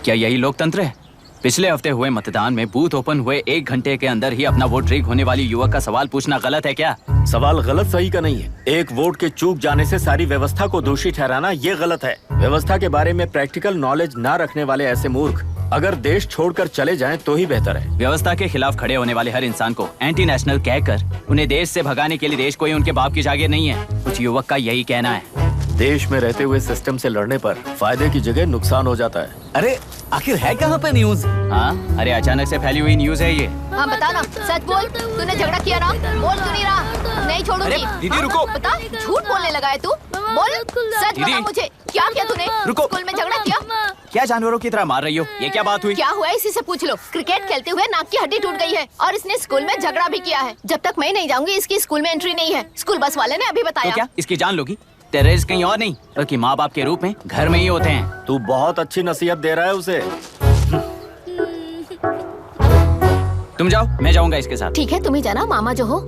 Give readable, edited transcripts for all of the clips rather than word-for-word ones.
क्या यही लोकतंत्र है? पिछले हफ्ते हुए मतदान में बूथ ओपन हुए 1 घंटे के अंदर ही अपना वोट रीक होने वाली युवक का सवाल पूछना गलत है क्या? सवाल गलत सही का नहीं है। एक वोट के चूक जाने से सारी व्यवस्था को दोषी ठहराना ये गलत है। व्यवस्था के बारे में प्रैक्टिकल नॉलेज ना रखने वाले ऐसे मूर्ख अगर देश छोड़कर चले जाएं तो ही बेहतर है। व्यवस्था के खिलाफ खड़े होने वाले हर इंसान को एंटी नेशनल कहकर उन्हें देश से भगाने के लिए देश कोई उनके बाप की जागीर नहीं है। कुछ युवक का यही कहना है। देश में रहते हुए सिस्टम से लड़ने पर फायदे की जगह नुकसान हो जाता है। अरे आखिर है कहाँ पे न्यूज? हाँ, अरे अचानक से फैली हुई न्यूज है ये। हाँ बता ना, सच बोल, तूने झगड़ा किया ना? बोल क्यों नहीं रहा? नहीं छोड़ूंगी। दीदी रुको। बता, झूठ बोलने लगा है तू? बोल, सच बता मुझे, क्या किया तूने? रुको। स्कूल में झगड़ा किया? क्या जानवरों की तरह मार रही हो? ये क्या बात हुई? क्या हुआ इसी से पूछ लो। क्रिकेट खेलते हुए नाक की हड्डी टूट गई है और इसने स्कूल में झगड़ा भी किया है। जब तक मैं नहीं जाऊंगी इसकी स्कूल में एंट्री नहीं है। स्कूल बस वाले ने अभी बताया। तो क्या इसकी जान लोगी? टेररिस्ट कहीं और नहीं बल्कि माँ बाप के रूप में घर में ही होते हैं। तू बहुत अच्छी नसीहत दे रहा है उसे। तुम जाओ, मैं जाऊंगा इसके साथ। ठीक है, तुम ही जाना, मामा जो हो।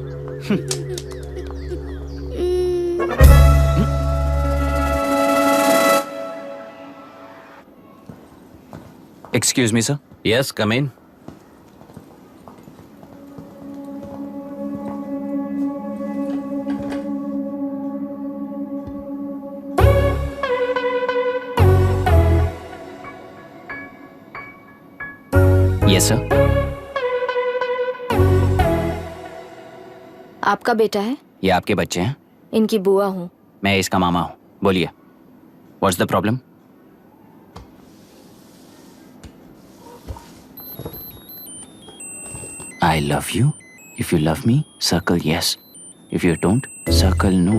Excuse me sir. Yes, come in. Yes sir. आपका बेटा है? ये आपके बच्चे हैं? इनकी बुआ हूँ। मैं इसका मामा हूँ। बोलिए, what's the problem? I love you. If you love me, circle yes. If you don't, circle no.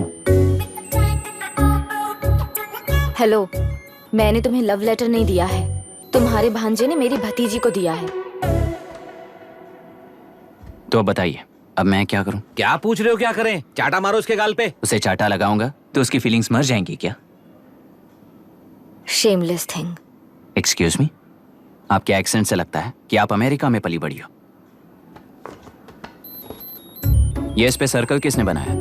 Hello, मैंने तुम्हें लव लेटर नहीं दिया है। तुम्हारे भांजे ने मेरी भतीजी को दिया है। तो अब बताइए, अब मैं क्या करूं? क्या पूछ रहे हो? क्या करें? चाटा मारो उसके गाल पे। उसे चाटा लगाऊंगा तो उसकी फीलिंग्स मर जाएंगी क्या? Shameless thing. एक्सक्यूज मी, आपके एक्सेंट से लगता है कि आप अमेरिका में पली बड़ी हो। ये इस पे सर्कल किसने बनाया?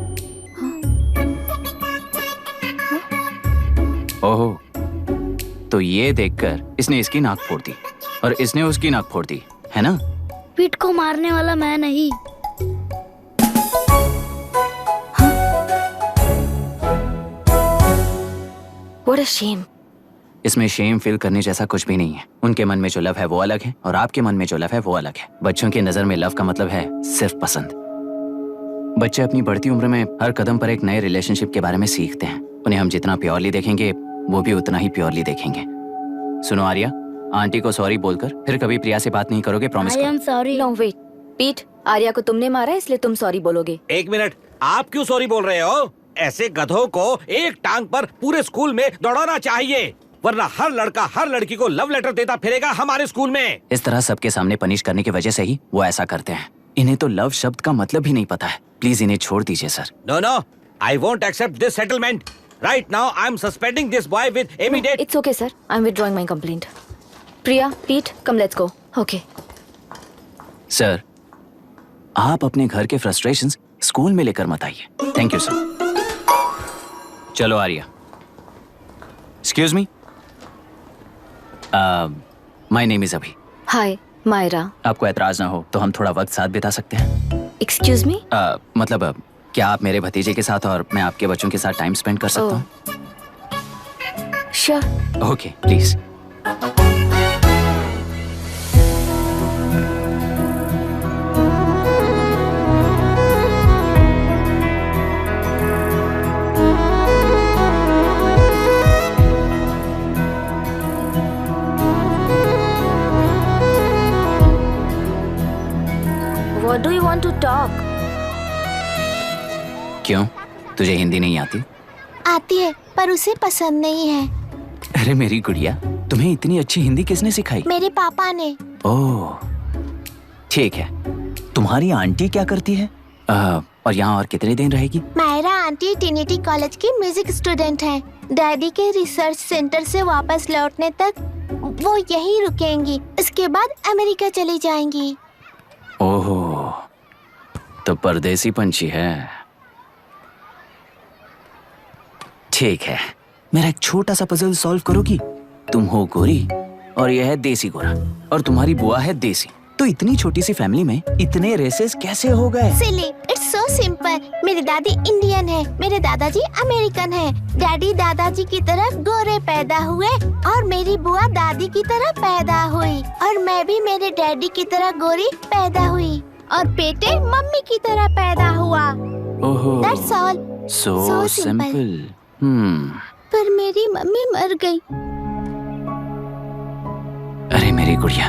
ओहो, तो ये देखकर इसने इसकी नाक फोड़ दी और इसने उसकी नाक फोड़ दी, है ना? पीठ को मारने वाला मैं नहीं। What a shame. इसमें शेम फील करने जैसा कुछ भी नहीं है। उनके मन में जो लव है वो अलग है और आपके मन में जो लव है वो अलग है। बच्चों की नजर में लव का मतलब है सिर्फ पसंद। बच्चे अपनी बढ़ती उम्र में हर कदम पर एक नए रिलेशनशिप के बारे में सीखते हैं। उन्हें हम जितना प्योरली देखेंगे वो भी उतना ही प्योरली देखेंगे। सुनो आर्या, आंटी को सॉरी बोलकर फिर कभी प्रिया से बात नहीं करोगे, प्रॉमिस आई करो। Am sorry. No wait. पीट, आर्या को तुमने मारा इसलिए तुम सॉरी बोलोगे। एक मिनट, आप क्यों सॉरी बोल रहे हो? ऐसे गधों को एक टांग पर पूरे स्कूल में दौड़ाना चाहिए, वरना हर लड़का हर लड़की को लव लेटर देता फिरेगा हमारे स्कूल में। इस तरह सबके सामने पनिश करने की वजह से ही वो ऐसा करते हैं। इन्हें तो लव शब्द का मतलब भी नहीं पता है। प्लीज इन्हें छोड़ दीजिए sir. No no, I won't accept this settlement. Right now I am suspending this boy with immediate. It's okay sir. I'm withdrawing my complaint. Priya, Pete, come let's go. Okay. Sir, आप अपने घर के frustrations school में लेकर मत आइए। Thank you sir. चलो Arya. Excuse me, my name is Abhi. Hi, Myra. आपको एतराज ना हो तो हम थोड़ा वक्त साथ बिता सकते हैं? Excuse me? मतलब क्या आप मेरे भतीजे के साथ और मैं आपके बच्चों के साथ टाइम स्पेंड कर सकता हूँ? Sure. Okay, please. What do you want to talk? क्यों, तुझे हिंदी नहीं आती? आती है पर उसे पसंद नहीं है। अरे मेरी गुड़िया, तुम्हें इतनी अच्छी हिंदी किसने सिखाई? मेरे पापा ने। ओह, ठीक है। तुम्हारी आंटी क्या करती है? और यहाँ और कितने दिन रहेगी? मायरा आंटी ट्रिनिटी कॉलेज की म्यूजिक स्टूडेंट हैं। डैडी के रिसर्च सेंटर से वापस लौटने तक वो यहीं रुकेंगी। इसके बाद अमेरिका चली जाएंगी। ओह, तो परदेसी पंछी है। ठीक है, मेरा एक छोटा सा पजल सॉल्व करोगी? तुम हो गोरी और यह है देसी गोरा, और तुम्हारी बुआ है देसी। तो इतनी छोटी सी फैमिली में इतने रेसेस कैसे हो गए? सिली, इट्स सो सिंपल। मेरी दादी इंडियन है, मेरे दादाजी अमेरिकन है। डैडी दादाजी की तरह गोरे पैदा हुए और मेरी बुआ दादी की तरह पैदा हुई, और मैं भी मेरे डैडी की तरह गोरी पैदा हुई, और बेटे मम्मी की तरह पैदा हुआ। ओहो, That's all. so simple. पर मेरी मम्मी मर गई। अरे मेरी गुड़िया,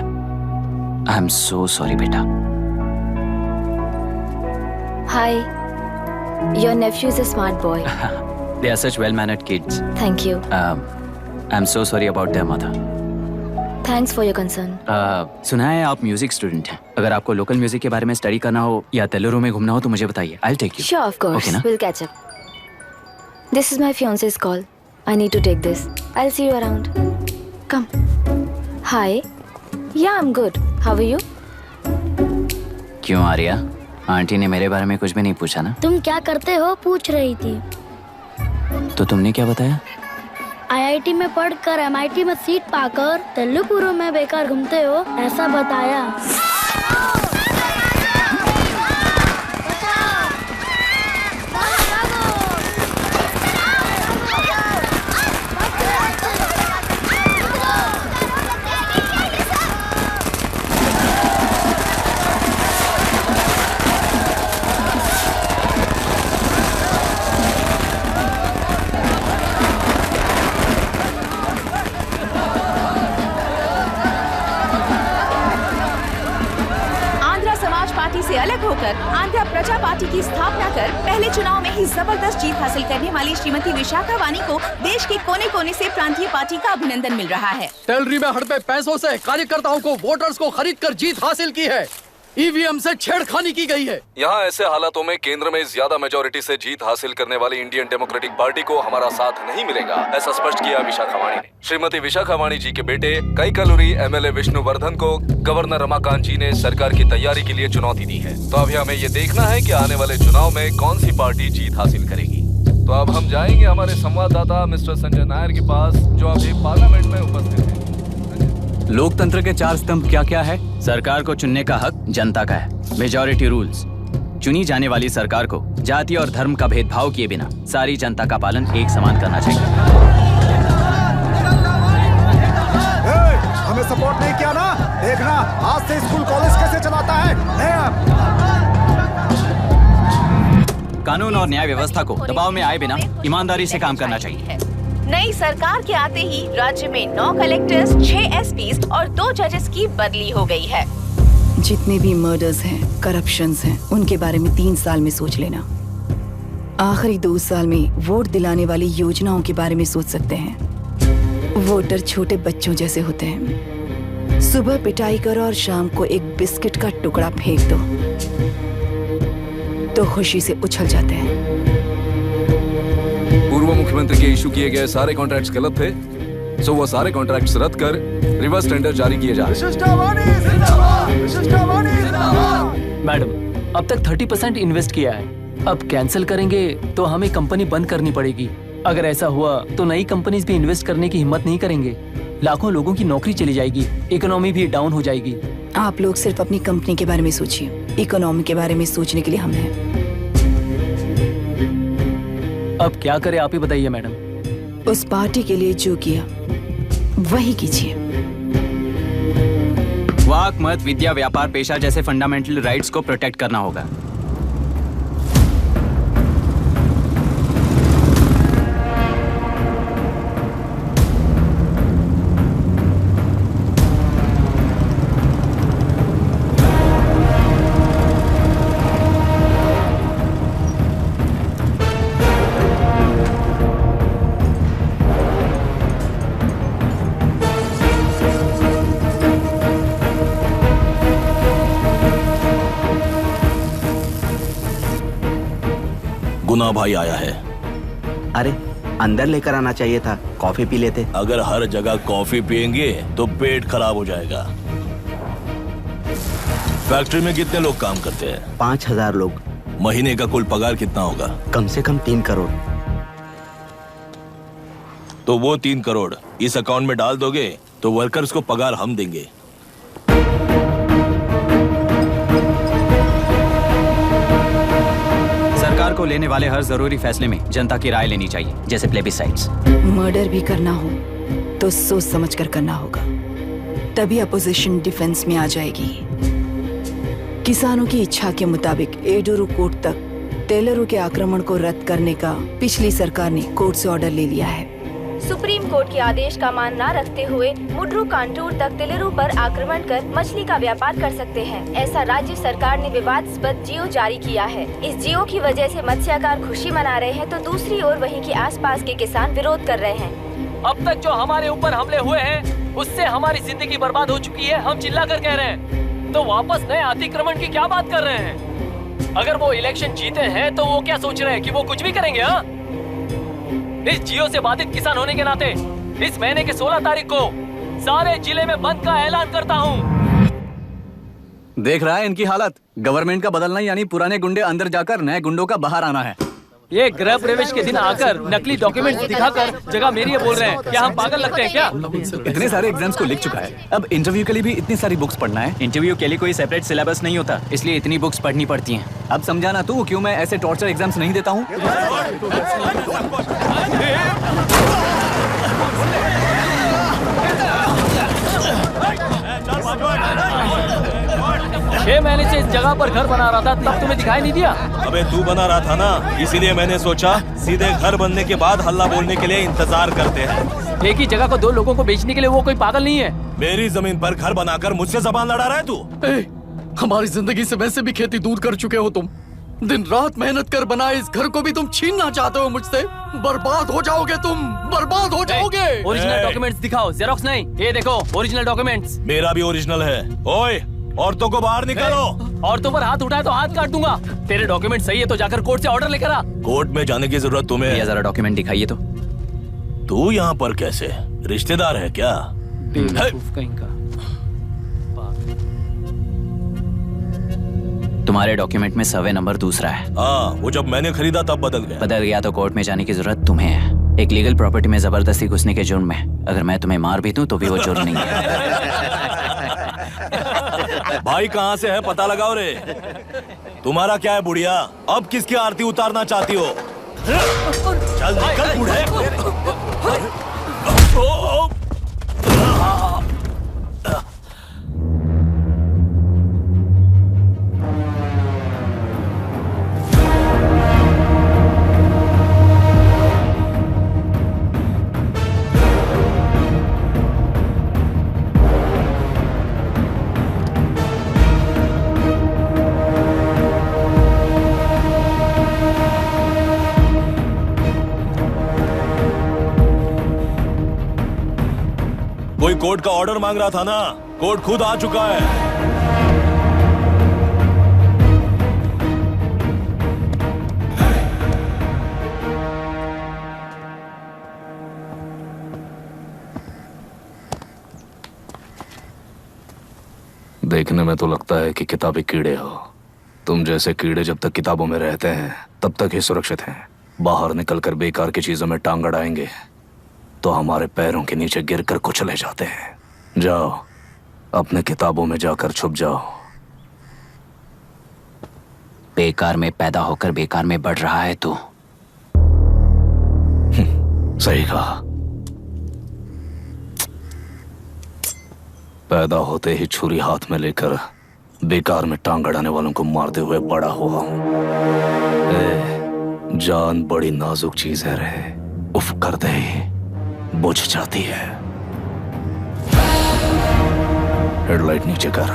आई एम सो सॉरी बेटा। Hi, your nephew is a smart boy. They are such well-mannered kids. Thank you. I'm so sorry about their mother. Thanks for your concern. सुना है आप म्यूजिक स्टूडेंट हैं। अगर आपको लोकल म्यूजिक के बारे में स्टडी करना हो या तेलुरु में घूमना हो तो मुझे बताइए। I'll take you. Sure, of course. Okay, ना? We'll catch up. This is my fiance's call. I need to take this. I'll see you around. Come. Hi. Yeah, I'm good. How are you? क्यों Arya? Aunty ने मेरे बारे में कुछ भी नहीं पूछा ना? तुम क्या करते हो पूछ रही थी। तो तुमने क्या बताया? IIT में पढ़कर MIT में सीट पाकर तेलुगु में बेकार घूमते हो, ऐसा बताया। से अलग होकर आंध्र प्रजा पार्टी की स्थापना कर पहले चुनाव में ही जबरदस्त जीत हासिल करने वाली श्रीमती विशाखा वानी को देश के कोने कोने से प्रांतीय पार्टी का अभिनंदन मिल रहा है। टेलरी में हड़पे पैसों से कार्यकर्ताओं को वोटर्स को खरीद कर जीत हासिल की है। ईवीएम से छेड़खानी की गई है। यहाँ ऐसे हालातों में केंद्र में ज्यादा मेजोरिटी से जीत हासिल करने वाली इंडियन डेमोक्रेटिक पार्टी को हमारा साथ नहीं मिलेगा, ऐसा स्पष्ट किया विशाखा वाणी ने। श्रीमती विशाखा वाणी जी के बेटे कैकलुरी एमएलए विष्णुवर्धन को गवर्नर रमाकांत जी ने सरकार की तैयारी के लिए चुनौती दी है। तो अभी हमें ये देखना है कि आने वाले चुनाव में कौन सी पार्टी जीत हासिल करेगी। तो अब हम जाएंगे हमारे संवाददाता मिस्टर संजय नायर के पास, जो अभी पार्लियामेंट में उपस्थित है। लोकतंत्र के 4 स्तंभ क्या क्या है? सरकार को चुनने का हक जनता का है। Majority rules. चुनी जाने वाली सरकार को जाति और धर्म का भेदभाव किए बिना सारी जनता का पालन एक समान करना चाहिए। हमें सपोर्ट नहीं किया ना, देखना आज से स्कूल कॉलेज कैसे चलाता है। कानून और न्याय व्यवस्था को दबाव में आए बिना ईमानदारी से काम करना चाहिए। नई सरकार के आते ही राज्य में 9 कलेक्टर्स, 6 एसपीज और 2 जजेस की बदली हो गई है। जितने भी मर्डर्स हैं, करप्शंस हैं, उनके बारे में 3 साल में सोच लेना। आखिरी 2 साल में वोट दिलाने वाली योजनाओं के बारे में सोच सकते हैं। वोटर छोटे बच्चों जैसे होते हैं। सुबह पिटाई करो और शाम को एक बिस्किट का टुकड़ा फेंक दो तो खुशी से उछल जाते हैं। पूर्व मुख्यमंत्री के इशू किए गए सारे कॉन्ट्रैक्ट्स गलत थे, सो वो सारे कॉन्ट्रैक्ट्स रद्द कर रिवर्स टेंडर जारी किए जा रहे हैं। मैडम, अब तक 30% इन्वेस्ट किया है, अब कैंसिल करेंगे तो हमें कंपनी बंद करनी पड़ेगी। अगर ऐसा हुआ तो नई कंपनीज भी इन्वेस्ट करने की हिम्मत नहीं करेंगे। लाखों लोगों की नौकरी चली जाएगी, इकोनॉमी भी डाउन हो जाएगी। आप लोग सिर्फ अपनी कंपनी के बारे में सोचिए, इकोनॉमी के बारे में सोचने के लिए हम हैं। अब क्या करें आप ही बताइए मैडम। उस पार्टी के लिए जो किया वही कीजिए। वाक, मत, विद्या, व्यापार, पेशा जैसे फंडामेंटल राइट्स को प्रोटेक्ट करना होगा। गुना भाई आया है। अरे अंदर लेकर आना चाहिए था, कॉफी पी लेते। अगर हर जगह कॉफी पियेंगे तो पेट खराब हो जाएगा। फैक्ट्री में कितने लोग काम करते हैं? 5000 लोग। महीने का कुल पगार कितना होगा? कम से कम 3 करोड़। तो वो 3 करोड़ इस अकाउंट में डाल दोगे तो वर्कर्स को पगार हम देंगे। सरकार को लेने वाले हर जरूरी फैसले में जनता की राय लेनी चाहिए, जैसे प्लेबिसाइट्स। मर्डर भी करना हो तो सोच समझ कर करना होगा, तभी अपोजिशन डिफेंस में आ जाएगी। किसानों की इच्छा के मुताबिक एडुरु कोर्ट तक टेलरों के आक्रमण को रद्द करने का पिछली सरकार ने कोर्ट से ऑर्डर ले लिया है। सुप्रीम कोर्ट के आदेश का मान न रखते हुए मुड्रू कांटूर तक टेलरों पर आक्रमण कर मछली का व्यापार कर सकते हैं, ऐसा राज्य सरकार ने विवादास्पद जियो जारी किया है। इस जियो की वजह से मत्स्यकार खुशी मना रहे हैं तो दूसरी ओर वहीं के आसपास के किसान विरोध कर रहे हैं। अब तक जो हमारे ऊपर हमले हुए हैं उससे हमारी जिंदगी बर्बाद हो चुकी है, हम चिल्ला कर कह रहे हैं, तो वापस नए अतिक्रमण की क्या बात कर रहे हैं? अगर वो इलेक्शन जीते हैं तो वो क्या सोच रहे हैं कि वो कुछ भी करेंगे? हाँ, इस जियो से बाधित किसान होने के नाते इस महीने के 16 तारीख को सारे जिले में बंद का ऐलान करता हूँ। देख रहा है इनकी हालत, गवर्नमेंट का बदलना यानी पुराने गुंडे अंदर जाकर नए गुंडों का बाहर आना है। ये गृह प्रवेश के दिन आकर नकली डॉक्यूमेंट्स दिखाकर जगह मेरी है बोल रहे हैं, क्या हम पागल लगते हैं क्या? इतने सारे एग्जाम्स को लिख चुका है, अब इंटरव्यू के लिए भी इतनी सारी बुक्स पढ़ना है। इंटरव्यू के लिए कोई सेपरेट सिलेबस नहीं होता, इसलिए इतनी बुक्स पढ़नी पड़ती हैं। अब समझाना तू क्यों मैं ऐसे टॉर्चर एग्जाम्स नहीं देता हूँ। 6 महीने से इस जगह पर घर बना रहा था, तब तुम्हें दिखाई नहीं दिया? अबे तू बना रहा था ना, इसीलिए मैंने सोचा सीधे घर बनने के बाद हल्ला बोलने के लिए इंतजार करते हैं। एक ही जगह को 2 लोगों को बेचने के लिए वो कोई पागल नहीं है। मेरी जमीन पर घर बनाकर मुझसे जबान लड़ा रहा है तू। हमारी जिंदगी से वैसे भी खेती दूर कर चुके हो तुम, दिन रात मेहनत कर बनाए इस घर को भी तुम छीनना चाहते हो मुझसे। बर्बाद हो जाओगे तुम, बर्बाद हो जाओगे। ओरिजिनल डॉक्यूमेंट्स दिखाओ, जेरोक्स नहीं। ये देखो ओरिजिनल डॉक्यूमेंट्स। मेरा भी ओरिजिनल है। ओए, औरतों को बाहर निकालो। औरतों पर हाथ उठाए तो हाथ काट दूंगा। तेरे डॉक्यूमेंट सही है तो जाकर कोर्ट से ऑर्डर लेकर आ। कोर्ट में जाने की जरूरत तुम्हें? ये जरा डॉक्यूमेंट दिखाइए तो। तू यहाँ पर कैसे? रिश्तेदार है क्या? कहीं का। तुम्हारे डॉक्यूमेंट में सर्वे नंबर दूसरा है। हाँ, वो जब मैंने खरीदा तब बदल गया तो कोर्ट में जाने की जरूरत तुम्हें है। एक लीगल प्रॉपर्टी में जबरदस्ती घुसने के जुर्म में अगर मैं तुम्हें मार भी दूं तो भी वो जुर्म नहीं है। भाई कहाँ से है पता लगाओ रे। तुम्हारा क्या है बुढ़िया, अब किसकी आरती उतारना चाहती हो? चल निकल बूढ़े। कोई कोर्ट का ऑर्डर मांग रहा था ना, कोर्ट खुद आ चुका है। देखने में तो लगता है कि किताबी कीड़े हो। तुम जैसे कीड़े जब तक किताबों में रहते हैं तब तक ही सुरक्षित हैं। बाहर निकलकर बेकार की चीजों में टांग अड़ाएंगे तो हमारे पैरों के नीचे गिरकर कुचले जाते हैं। जाओ, अपने किताबों में जाकर छुप जाओ। बेकार में पैदा होकर बेकार में बढ़ रहा है तू। सही कहा। पैदा होते ही छुरी हाथ में लेकर बेकार में टांग अड़ाने वालों को मारते हुए बड़ा हुआ हूं। जान बड़ी नाजुक चीज है रे, उफ कर दे बुझ जाती है। हेडलाइट नीचे कर,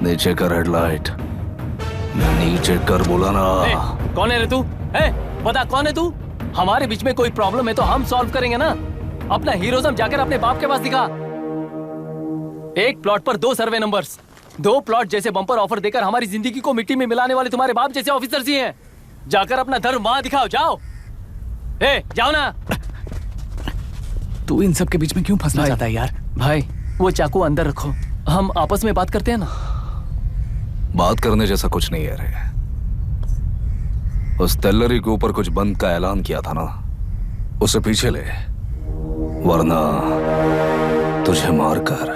नीचे कर हेडलाइट, नीचे कर बोला ना। कौन है रे तू? बता कौन है तू? हमारे बीच में कोई प्रॉब्लम है तो हम सॉल्व करेंगे ना। अपना हीरोइज्म जाकर अपने बाप के पास दिखा। एक प्लॉट पर 2 सर्वे नंबर्स, 2 प्लॉट जैसे बम्पर ऑफर देकर हमारी जिंदगी को मिट्टी में मिलाने वाले तुम्हारे बाप जैसे ऑफिसर्स ही हैं। जाकर अपना धर्म वहां दिखाओ, जाओ। जाओ ना। तू इन सब के बीच में क्यों फंसना चाहता है यार? भाई वो चाकू अंदर रखो, हम आपस में बात करते हैं ना। बात करने जैसा कुछ नहीं है रे। उस तेलरी के ऊपर कुछ बंद का ऐलान किया था ना, उसे पीछे ले। वरना तुझे मारकर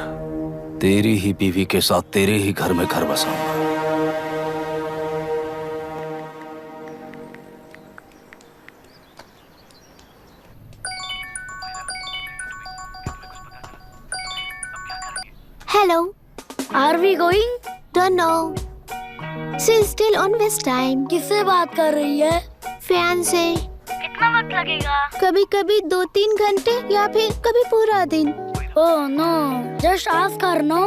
तेरी ही बीवी के साथ तेरे ही घर में घर बसाऊंगा। Hello. Are we going? Don't know. She's still on West time. किससे बात कर रही है? फैन से। कितना वक्त लगेगा? कभी कभी 2-3 घंटे या फिर कभी पूरा दिन। Oh no, just ask her, no?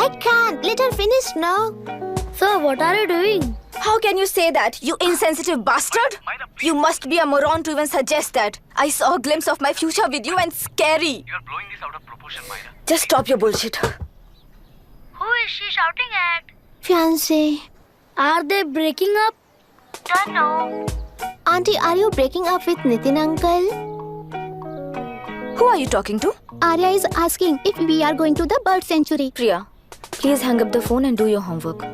I can't. Let her finish now. So what are you doing? How can you say that, you insensitive bastard? You must be a moron to even suggest that. I saw a glimpse of my future with you and scary. You are blowing this out of proportion, Myra. Just stop your bullshit. Who is she shouting at? Fiancé. Are they breaking up? Don't know. Auntie, are you breaking up with Nitin uncle? Who are you talking to? Arya is asking if we are going to the bird sanctuary. Priya, please hang up the phone and do your homework.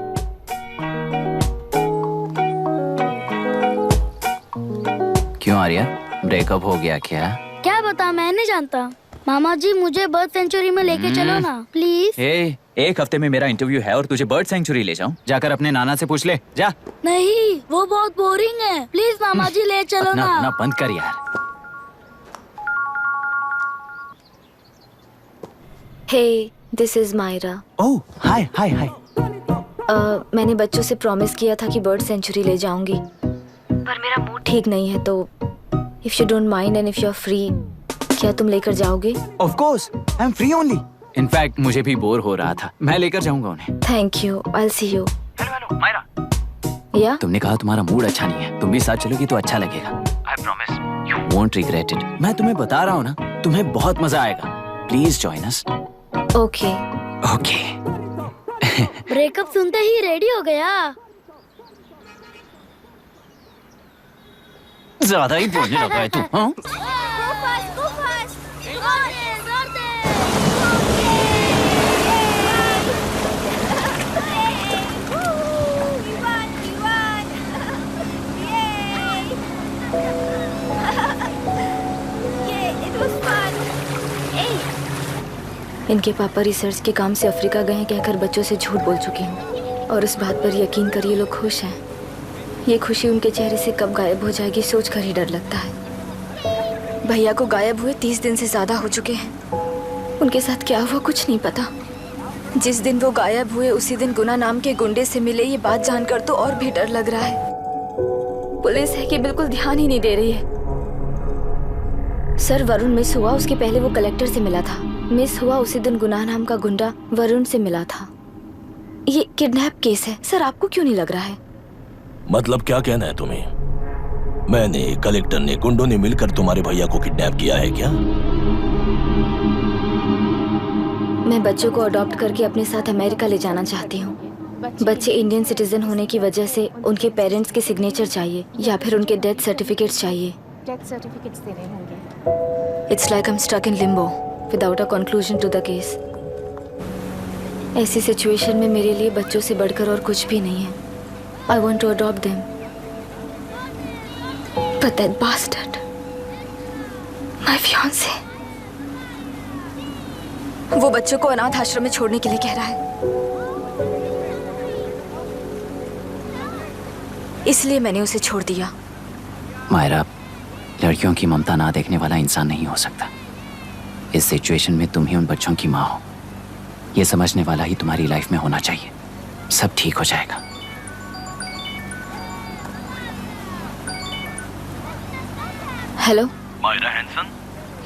क्यों Arya, breakup हो गया क्या? क्या बता, मैं नहीं जानता। मामा जी मुझे बर्ड सेंचुरी में लेके चलो ना प्लीज। एक हफ्ते में मेरा इंटरव्यू है और तुझे बर्ड सेंचुरी ले जाऊं? जाकर अपने नाना से पूछ ले, जा। नहीं, वो बहुत बोरिंग है, प्लीज मामा जी ले चलो ना। ना बंद कर यार। Hey, this is Myra. Oh, hi, hi, hi. मैंने बच्चों से प्रॉमिस किया था कि बर्ड सेंचुरी ले जाऊंगी, पर मेरा मूड ठीक नहीं है, तो if you don't mind and if you're free, क्या तुम लेकर जाओगे? Of course, I'm free only. In fact, मुझे भी बोर हो रहा था, मैं लेकर जाऊंगा उन्हें। Thank you, I'll see you. Hello, Myra. Yeah? तुमने कहा तुम्हारा मूड अच्छा नहीं है, तुम भी साथ चलोगी तो अच्छा लगेगा। I promise, you won't regret it. मैं तुम्हें बता रहा हूँ ना, तुम्हें बहुत मजा आएगा। Please join us. Okay. Okay. Breakup सुनते ही रेडी हो गया। ज्यादा ही बोलने लगा है तू, हाँ? इनके पापा रिसर्च के काम से अफ्रीका गए हैं कहकर बच्चों से झूठ बोल चुकी हूँ, और इस बात पर यकीन कर ये लोग खुश हैं। ये खुशी उनके चेहरे से कब गायब हो जाएगी सोचकर ही डर लगता है। भैया को गायब हुए 30 दिन से ज्यादा हो चुके हैं। उनके साथ क्या हुआ कुछ नहीं पता। जिस दिन वो गायब हुए उसी दिन गुना नाम के गुंडे से मिले, ये बात जानकर तो और भी डर लग रहा है। पुलिस है कि बिल्कुल ध्यान ही नहीं दे रही है। सर, वरुण मिस हुआ उसके पहले वो कलेक्टर से मिला था। मिस हुआ उसी दिन गुनाह नाम का गुंडा वरुण से मिला था। ये किडनैप केस है। सर, आपको क्यों नहीं लग रहा है? मतलब क्या कहना है तुम्हें? मैंने, कलेक्टर ने, गुंडों ने मिलकर तुम्हारे भैया को किडनैप किया है क्या? मैं बच्चों को अडॉप्ट करके अपने साथ अमेरिका ले जाना चाहती हूँ। बच्चे इंडियन सिटीजन होने की वजह से उनके पेरेंट्स के सिग्नेचर चाहिए या फिर उनके डेथ सर्टिफिकेट्स चाहिए। डेथ सर्टिफिकेट्स देने होंगे। It's like I am stuck in limbo without a conclusion to the case. ऐसी सिचुएशन में मेरे लिए बच्चों से बढ़कर और कुछ भी नहीं है। I want to adopt them, but that bastard, my fiancé, वो बच्चों को अनाथ आश्रम में छोड़ने के लिए कह रहा है। इसलिए मैंने उसे छोड़ दिया। मायरा, लड़कियों की ममता ना देखने वाला इंसान नहीं हो सकता। इस सिचुएशन में तुम ही उन बच्चों की माँ हो, ये समझने वाला ही तुम्हारी लाइफ में होना चाहिए। सब ठीक हो जाएगा। Hello Myra Hanson?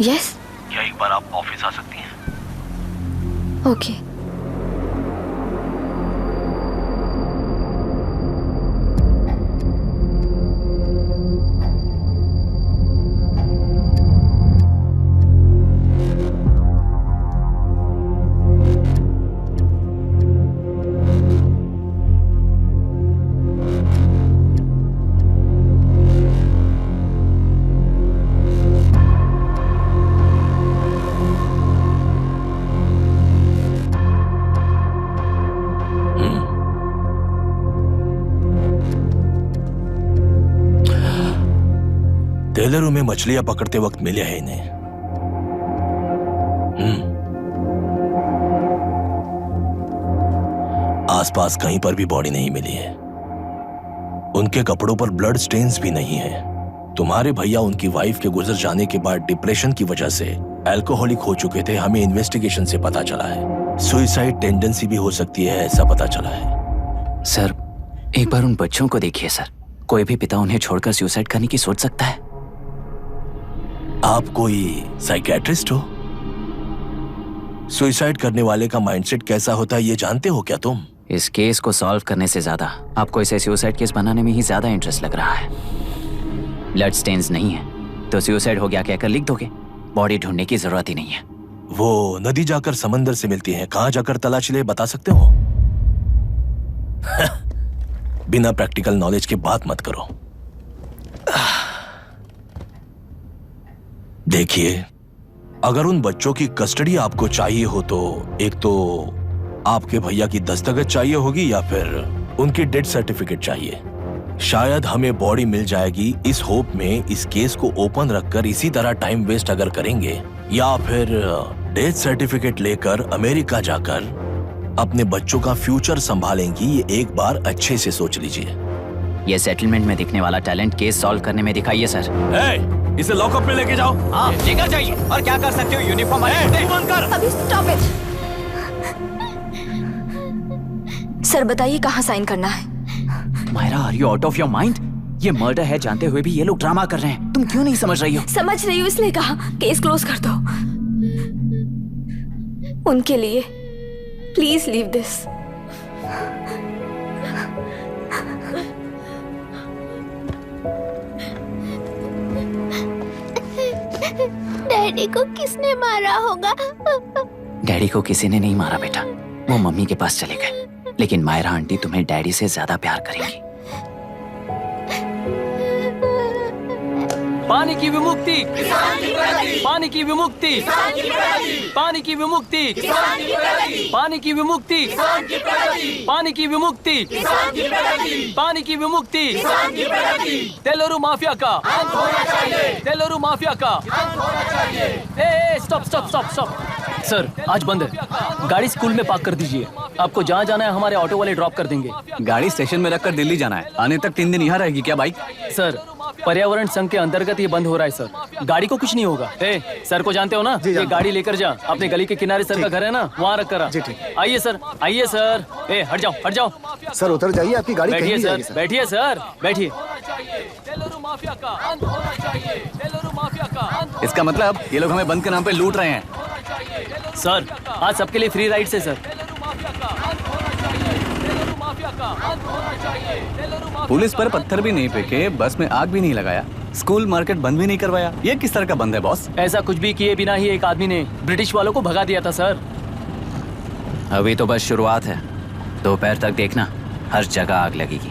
यस। क्या एक बार आप ऑफिस आ सकती हैं? ओके। टेलरों में मछलियां पकड़ते वक्त मिले हैं इन्हें। आसपास कहीं पर भी बॉडी नहीं मिली है। उनके कपड़ों पर ब्लड स्टेन्स भी नहीं है। तुम्हारे भैया उनकी वाइफ के गुजर जाने के बाद डिप्रेशन की वजह से अल्कोहलिक हो चुके थे। हमें इन्वेस्टिगेशन से पता चला है सुसाइड टेंडेंसी भी हो सकती है, ऐसा पता चला है। सर, एक बार उन बच्चों को देखिए सर। कोई भी पिता उन्हें छोड़कर सुसाइड करने की सोच सकता है? आप कोई साइकियाट्रिस्ट हो? सुसाइड करने वाले का माइंडसेट कैसा होता है ये जानते हो क्या तुम? इस केस को सॉल्व करने से ज्यादा आपको इसे सुसाइड केस बनाने में ही ज्यादा इंटरेस्ट लग रहा है। ब्लड स्टेन्स नहीं है तो सुसाइड हो गया कहकर लिख दोगे। बॉडी ढूंढने की जरूरत ही नहीं है। वो नदी जाकर समंदर से मिलती है, कहां जाकर तलाश ले बता सकते हो? बिना प्रैक्टिकल नॉलेज के बात मत करो। देखिए, अगर उन बच्चों की कस्टडी आपको चाहिए हो तो एक तो आपके भैया की दस्तखत चाहिए होगी या फिर उनकी डेथ सर्टिफिकेट चाहिए। शायद हमें बॉडी मिल जाएगी इस होप में इस केस को ओपन रखकर इसी तरह टाइम वेस्ट अगर करेंगे, या फिर डेथ सर्टिफिकेट लेकर अमेरिका जाकर अपने बच्चों का फ्यूचर संभालेंगी, ये एक बार अच्छे से सोच लीजिए। ये सेटलमेंट में दिखने वाला टैलेंट केस सॉल्व करने में दिखाइए सर। इसे लॉकअप में लेके जाओ। हाँ, लेकर जाइए। और क्या कर सकते हो? यूनिफॉर्म बंद कर। अभी स्टॉप इट। सर बताइए कहाँ साइन करना है? Myra, are you out of your mind? ये मर्डर है जानते हुए भी ये लोग ड्रामा कर रहे हैं। तुम क्यों नहीं समझ रही हो? समझ रही हूँ, इसलिए कहा केस क्लोज कर दो। उनके लिए प्लीज लीव दिस। डैडी को किसने मारा होगा? डैडी को किसी ने नहीं मारा बेटा, वो मम्मी के पास चले गए। लेकिन मायरा आंटी तुम्हें डैडी से ज्यादा प्यार करेंगी। पानी की विमुक्ति, पानी की विमुक्ति, पानी की विमुक्ति, पानी की विमुक्ति, पानी की विमुक्ति, पानी की विमुक्ति, तेलुरु माफिया का, तेलुरु माफिया का। Stop stop stop stop. Sir आज बंद है, गाड़ी स्कूल में पार्क कर दीजिए। आपको जहाँ जाना है हमारे ऑटो वाले ड्रॉप कर देंगे। गाड़ी स्टेशन में रखकर दिल्ली जाना है। आने तक 3 दिन यहाँ रहेगी क्या बाइक? सर पर्यावरण संघ के अंतर्गत ये बंद हो रहा है सर। गाड़ी को कुछ नहीं होगा। सर को जानते हो ना? ये गाड़ी लेकर जा, अपने गली के किनारे सर का घर है ना, वहाँ रख कर आ। आइए सर, आइए सर। हट जाओ हट जाओ। सर उतर जाइए, आपकी गाड़ी बैठिए सर, बैठिए सर, बैठिए। इसका मतलब ये लोग हमें बंद के नाम पे लूट रहे हैं। सर आज सबके लिए फ्री राइड है सर। पुलिस पर पत्थर भी नहीं फेंके, बस में आग भी नहीं लगाया, स्कूल मार्केट बंद भी नहीं करवाया। ये किस तरह का बंद है बॉस? ऐसा कुछ भी किए बिना ही एक आदमी ने ब्रिटिश वालों को भगा दिया था सर। अभी तो बस शुरुआत है, दोपहर तक देखना हर जगह आग लगेगी।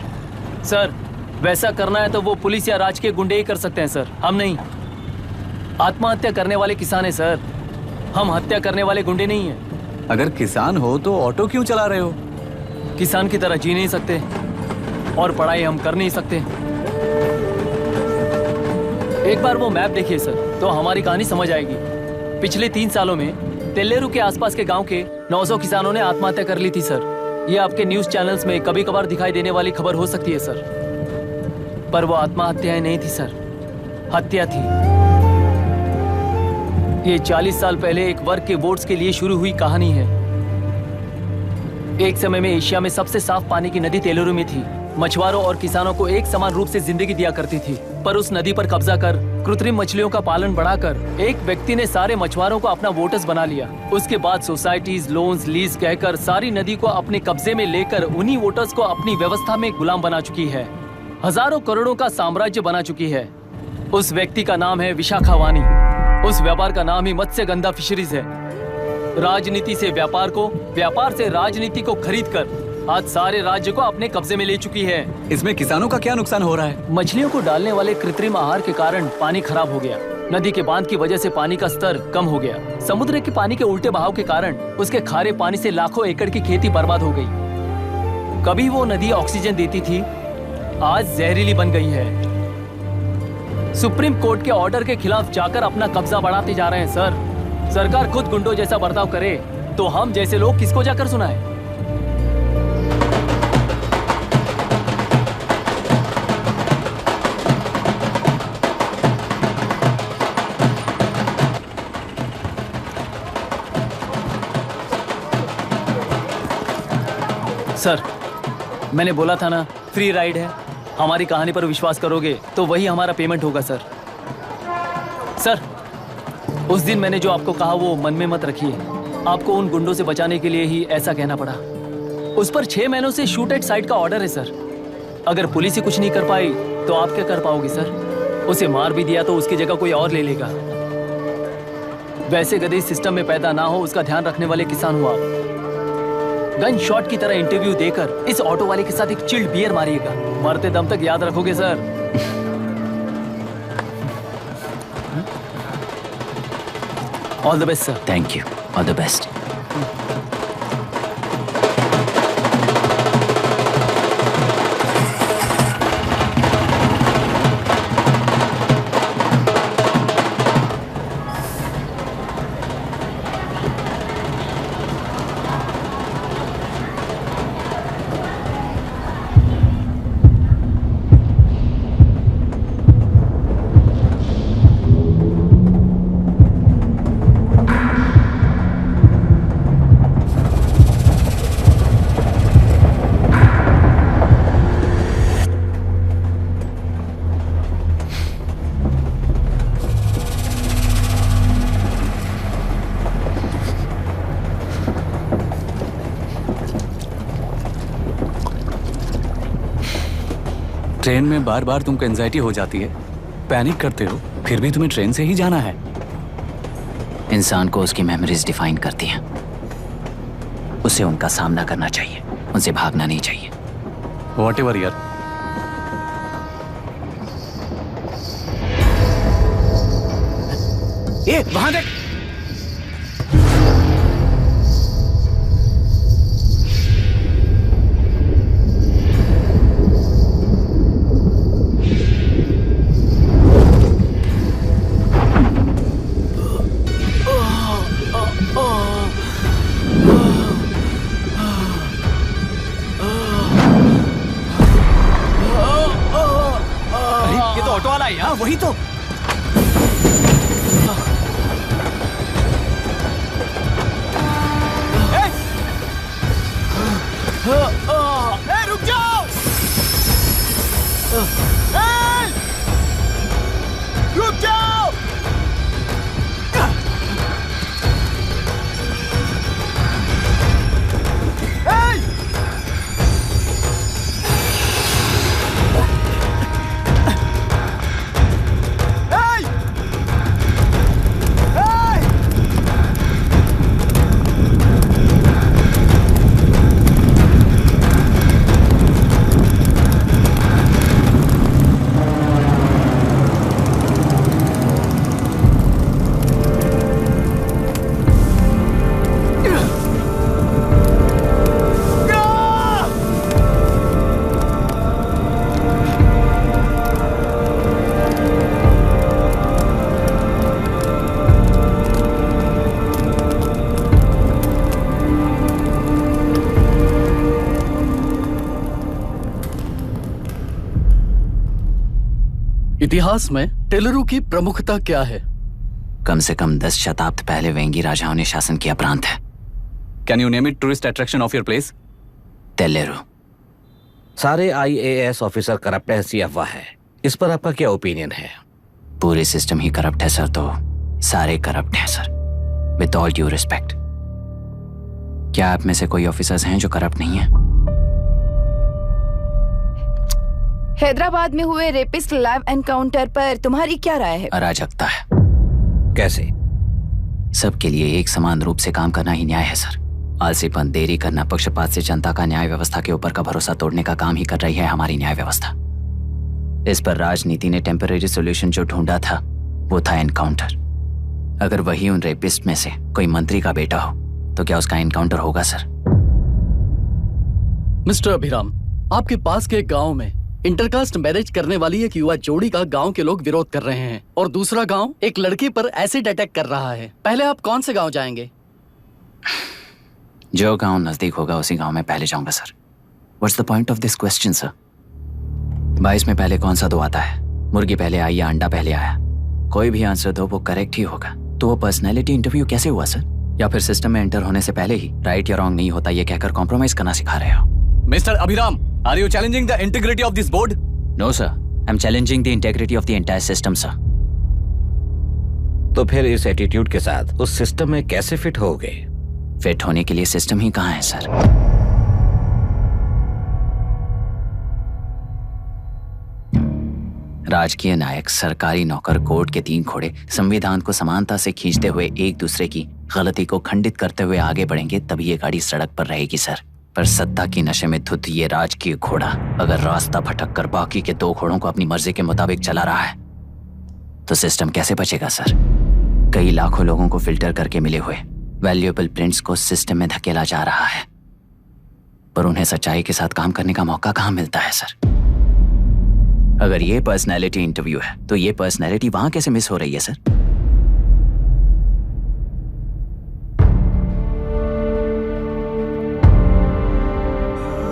सर वैसा करना है तो वो पुलिस या राज के गुंडे ही कर सकते हैं सर, हम नहीं। आत्महत्या करने वाले किसान है सर, हम हत्या करने वाले गुंडे नहीं हैं। अगर किसान हो तो ऑटो क्यों चला रहे हो? किसान की तरह जी नहीं सकते और पढ़ाई हम कर नहीं सकते। एक बार वो मैप देखिए सर तो हमारी कहानी समझ आएगी। पिछले 3 सालों में तेलेरू के आसपास के गांव के 900 किसानों ने आत्महत्या कर ली थी सर। ये आपके न्यूज चैनल्स में कभी कभार दिखाई देने वाली खबर हो सकती है सर, पर वो आत्महत्याएं नहीं थी सर, हत्या थी। ये 40 साल पहले एक वर्ग के वोट्स के लिए शुरू हुई कहानी है। एक समय में एशिया में सबसे साफ पानी की नदी तेलुरु में थी। मछुआरों और किसानों को एक समान रूप से जिंदगी दिया करती थी, पर उस नदी पर कब्जा कर कृत्रिम मछलियों का पालन बढ़ाकर एक व्यक्ति ने सारे मछुआरों को अपना वोटर्स बना लिया। उसके बाद सोसाइटीज, लोन्स, लीज कहकर सारी नदी को अपने कब्जे में लेकर उन्हीं वोटर्स को अपनी व्यवस्था में गुलाम बना चुकी है। हजारों करोड़ों का साम्राज्य बना चुकी है। उस व्यक्ति का नाम है विशाखावानी। उस व्यापार का नाम ही मत्स्यगंधा फिशरीज है। राजनीति से व्यापार को, व्यापार से राजनीति को खरीद कर आज सारे राज्य को अपने कब्जे में ले चुकी है। इसमें किसानों का क्या नुकसान हो रहा है? मछलियों को डालने वाले कृत्रिम आहार के कारण पानी खराब हो गया। नदी के बांध की वजह से पानी का स्तर कम हो गया। समुद्र के पानी के उल्टे बहाव के कारण उसके खारे पानी से लाखों एकड़ की खेती बर्बाद हो गई। कभी वो नदी ऑक्सीजन देती थी, आज जहरीली बन गई है। सुप्रीम कोर्ट के ऑर्डर के खिलाफ जाकर अपना कब्जा बढ़ाते जा रहे हैं सर। सरकार खुद गुंडों जैसा बर्ताव करे तो हम जैसे लोग किसको जाकर सुनाए? सर, मैंने बोला था ना, फ्री राइड है। हमारी कहानी पर विश्वास करोगे तो वही हमारा पेमेंट होगा सर। सर, उस दिन मैंने जो आपको कहा वो मन में मत रखिए। आपको उन गुंडों से बचाने के लिए ही ऐसा कहना पड़ा। उस पर 6 महीनों से शूट एट साइट का ऑर्डर है सर। अगर पुलिस ही कुछ नहीं कर पाई तो आप क्या कर पाओगे सर? उसे मार भी दिया तो उसकी जगह कोई और ले लेगा। वैसे गधे सिस्टम में पैदा ना हो उसका ध्यान रखने वाले किसान हो आप। गन शॉट की तरह इंटरव्यू देकर इस ऑटो वाले के साथ एक चिल्ड बियर मारिएगा। मरते दम तक याद रखोगे sir. All the best sir. Thank you. All the best. Train में बार बार तुमको एंजाइटी हो जाती है, पैनिक करते हो, फिर भी तुम्हें ट्रेन से ही जाना है। इंसान को उसकी मेमोरीज डिफाइन करती हैं। उसे उनका सामना करना चाहिए, उनसे भागना नहीं चाहिए। व्हाटएवर यार। ए, वहां देख। वही तो। रुक जाओ। रुक जाओ। इतिहास में टेलरू की प्रमुखता क्या है? कम से कम 10 शताब्दी पहले वेंगी राजाओं ने शासन किया प्रांत है। Can you name it tourist attraction of your place? टेलरू। सारे IAS ऑफिसर करप्ट है, ऐसी अफवाह है। इस पर आपका क्या ओपिनियन है? पूरे सिस्टम ही करप्ट है सर, तो सारे करप्ट हैं sir. With all due respect, क्या आप में से कोई ऑफिसर्स हैं जो करप्ट नहीं है? हैदराबाद में हुए रेपिस्ट लाइव एनकाउंटर पर तुम्हारी क्या राय है? अराजकता है। कैसे? सबके लिए एक समान रूप से काम करना ही न्याय है सर। आलसीपन, देरी करना, पक्षपात से जनता का न्याय व्यवस्था के ऊपर का भरोसा तोड़ने का काम ही कर रही है हमारी न्याय व्यवस्था। इस पर राजनीति ने टेम्परेरी सोल्यूशन जो ढूंढा था वो था एनकाउंटर। अगर वही उन रेपिस्ट में से कोई मंत्री का बेटा हो तो क्या उसका एनकाउंटर होगा सर? मिस्टर अभिराम, आपके पास के गांव में इंटरकास्ट मैरिज करने वाली एक युवा जोड़ी का गांव के लोग विरोध कर रहे हैं और दूसरा गांव एक लड़की पर एसिड अटैक कर रहा है। पहले आप कौन से गांव जाएंगे? जो गांव नजदीक होगा उसी गांव में पहले जाऊंगा sir. What's the point of this question sir? 22 में पहले कौन सा दो आता है? मुर्गी पहले आई या अंडा पहले आया? कोई भी आंसर दो वो करेक्ट ही होगा। तो वो पर्सनैलिटी इंटरव्यू कैसे हुआ सर? या फिर सिस्टम में एंटर होने से पहले ही राइट या रॉन्ग नहीं होता ये कहकर कॉम्प्रोमाइज करना सिखा रहे हो? Mister Abhiram, are you challenging the integrity of this board? No sir, I am challenging the integrity of the entire system sir. तो फिर इस एटीट्यूड के साथ उस सिस्टम में कैसे फिट होगे? फिट होने के लिए सिस्टम ही कहाँ है सर? राजकीय नायक, सरकारी नौकर, कोर्ट के 3 घोड़े संविधान को समानता से खींचते हुए एक दूसरे की गलती को खंडित करते हुए आगे बढ़ेंगे तभी ये गाड़ी सड़क पर रहेगी सर। पर सत्ता की नशे में धुत ये राजकीय घोड़ा अगर रास्ता भटक कर बाकी के 2 घोड़ों को अपनी मर्जी के मुताबिक चला रहा है तो सिस्टम कैसे बचेगा सर? कई लाखों लोगों को फिल्टर करके मिले हुए वैल्यूएबल प्रिंट्स को सिस्टम में धकेला जा रहा है, पर उन्हें सच्चाई के साथ काम करने का मौका कहाँ मिलता है सर? अगर ये पर्सनैलिटी इंटरव्यू है तो ये पर्सनैलिटी वहां कैसे मिस हो रही है सर?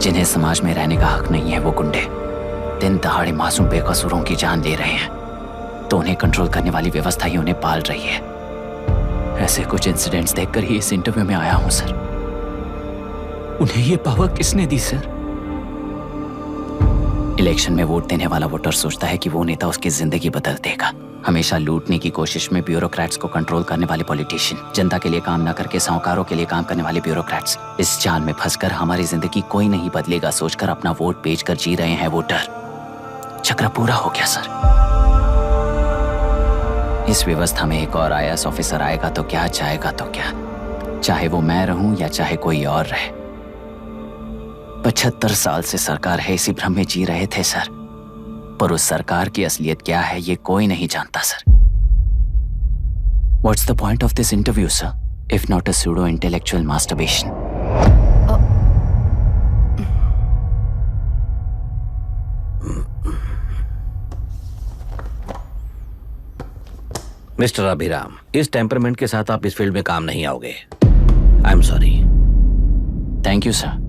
जिन्हें समाज में रहने का हक नहीं है वो गुंडे दिन दहाड़े मासूम बेकसूरों की जान ले रहे हैं, तो उन्हें कंट्रोल करने वाली व्यवस्था ही उन्हें पाल रही है। ऐसे कुछ इंसिडेंट्स देखकर ही इस इंटरव्यू में आया हूं सर। उन्हें ये पावर किसने दी सर? इलेक्शन में वोट देने वाला वोटर सोचता है कि वो नेता उसकी जिंदगी बदल देगा। हमेशा लूटने की कोशिश में ब्यूरोक्रेट्स को कंट्रोल करने वाले पॉलिटिशियन, जनता के लिए काम न करके साहूकारों के लिए काम करने वाले ब्यूरोक्रेट्स, इस जाल में फंसकर हमारी जिंदगी कोई नहीं बदलेगा सोचकर अपना वोट बेचकर जी रहे हैं वोटर। चक्र पूरा हो गया सर। इस व्यवस्था में एक और IAS ऑफिसर आएगा तो क्या, जाएगा तो क्या, चाहे वो मैं रहूं या चाहे कोई और रहे। 75 साल से सरकार है इसी भ्रम में जी रहे थे सर, पर उस सरकार की असलियत क्या है ये कोई नहीं जानता sir. What's the point of this interview, sir, if not a pseudo-intellectual masturbation? Mister Abhiram, इस टेम्परमेंट के साथ आप इस फील्ड में काम नहीं आओगे। आई am sorry. Thank you sir.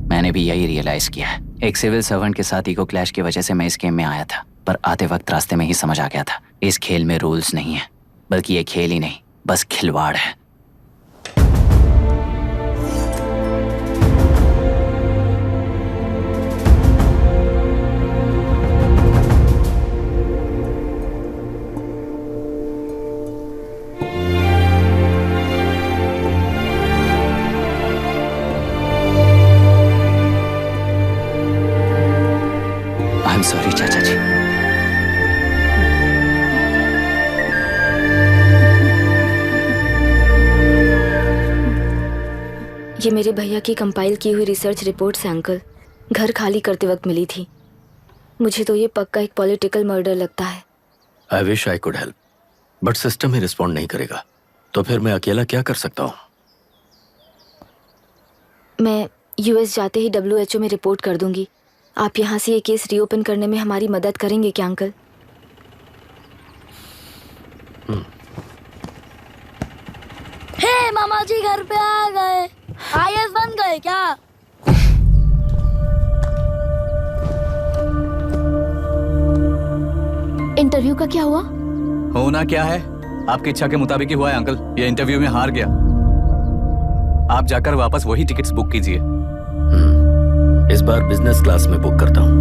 मैंने भी यही रियलाइज किया है। एक सिविल सर्वेंट के साथ ईगो क्लैश की वजह से मैं इस गेम में आया था, पर आते वक्त रास्ते में ही समझ आ गया था इस खेल में रूल्स नहीं है, बल्कि ये खेल ही नहीं बस खिलवाड़ है। I'm sorry, चाचा जी। ये मेरे भैया की कंपाइल की हुई रिसर्च रिपोर्ट से अंकल, घर खाली करते वक्त मिली थी। मुझे तो ये पक्का एक पॉलिटिकल मर्डर लगता है। I wish I could help, but system he respond नहीं करेगा, तो फिर मैं अकेला क्या कर सकता हूँ? मैं US जाते ही WHO में रिपोर्ट कर दूंगी। आप यहाँ से ये केस रीओपन करने में हमारी मदद करेंगे क्या अंकल? हे मामा जी घर पे आ गए। IAS बन गए क्या? इंटरव्यू का क्या हुआ? होना क्या है, आपकी इच्छा के मुताबिक ही हुआ है अंकल। ये इंटरव्यू में हार गया। आप जाकर वापस वही टिकट्स बुक कीजिए। इस बार बिजनेस क्लास में बुक करता हूँ।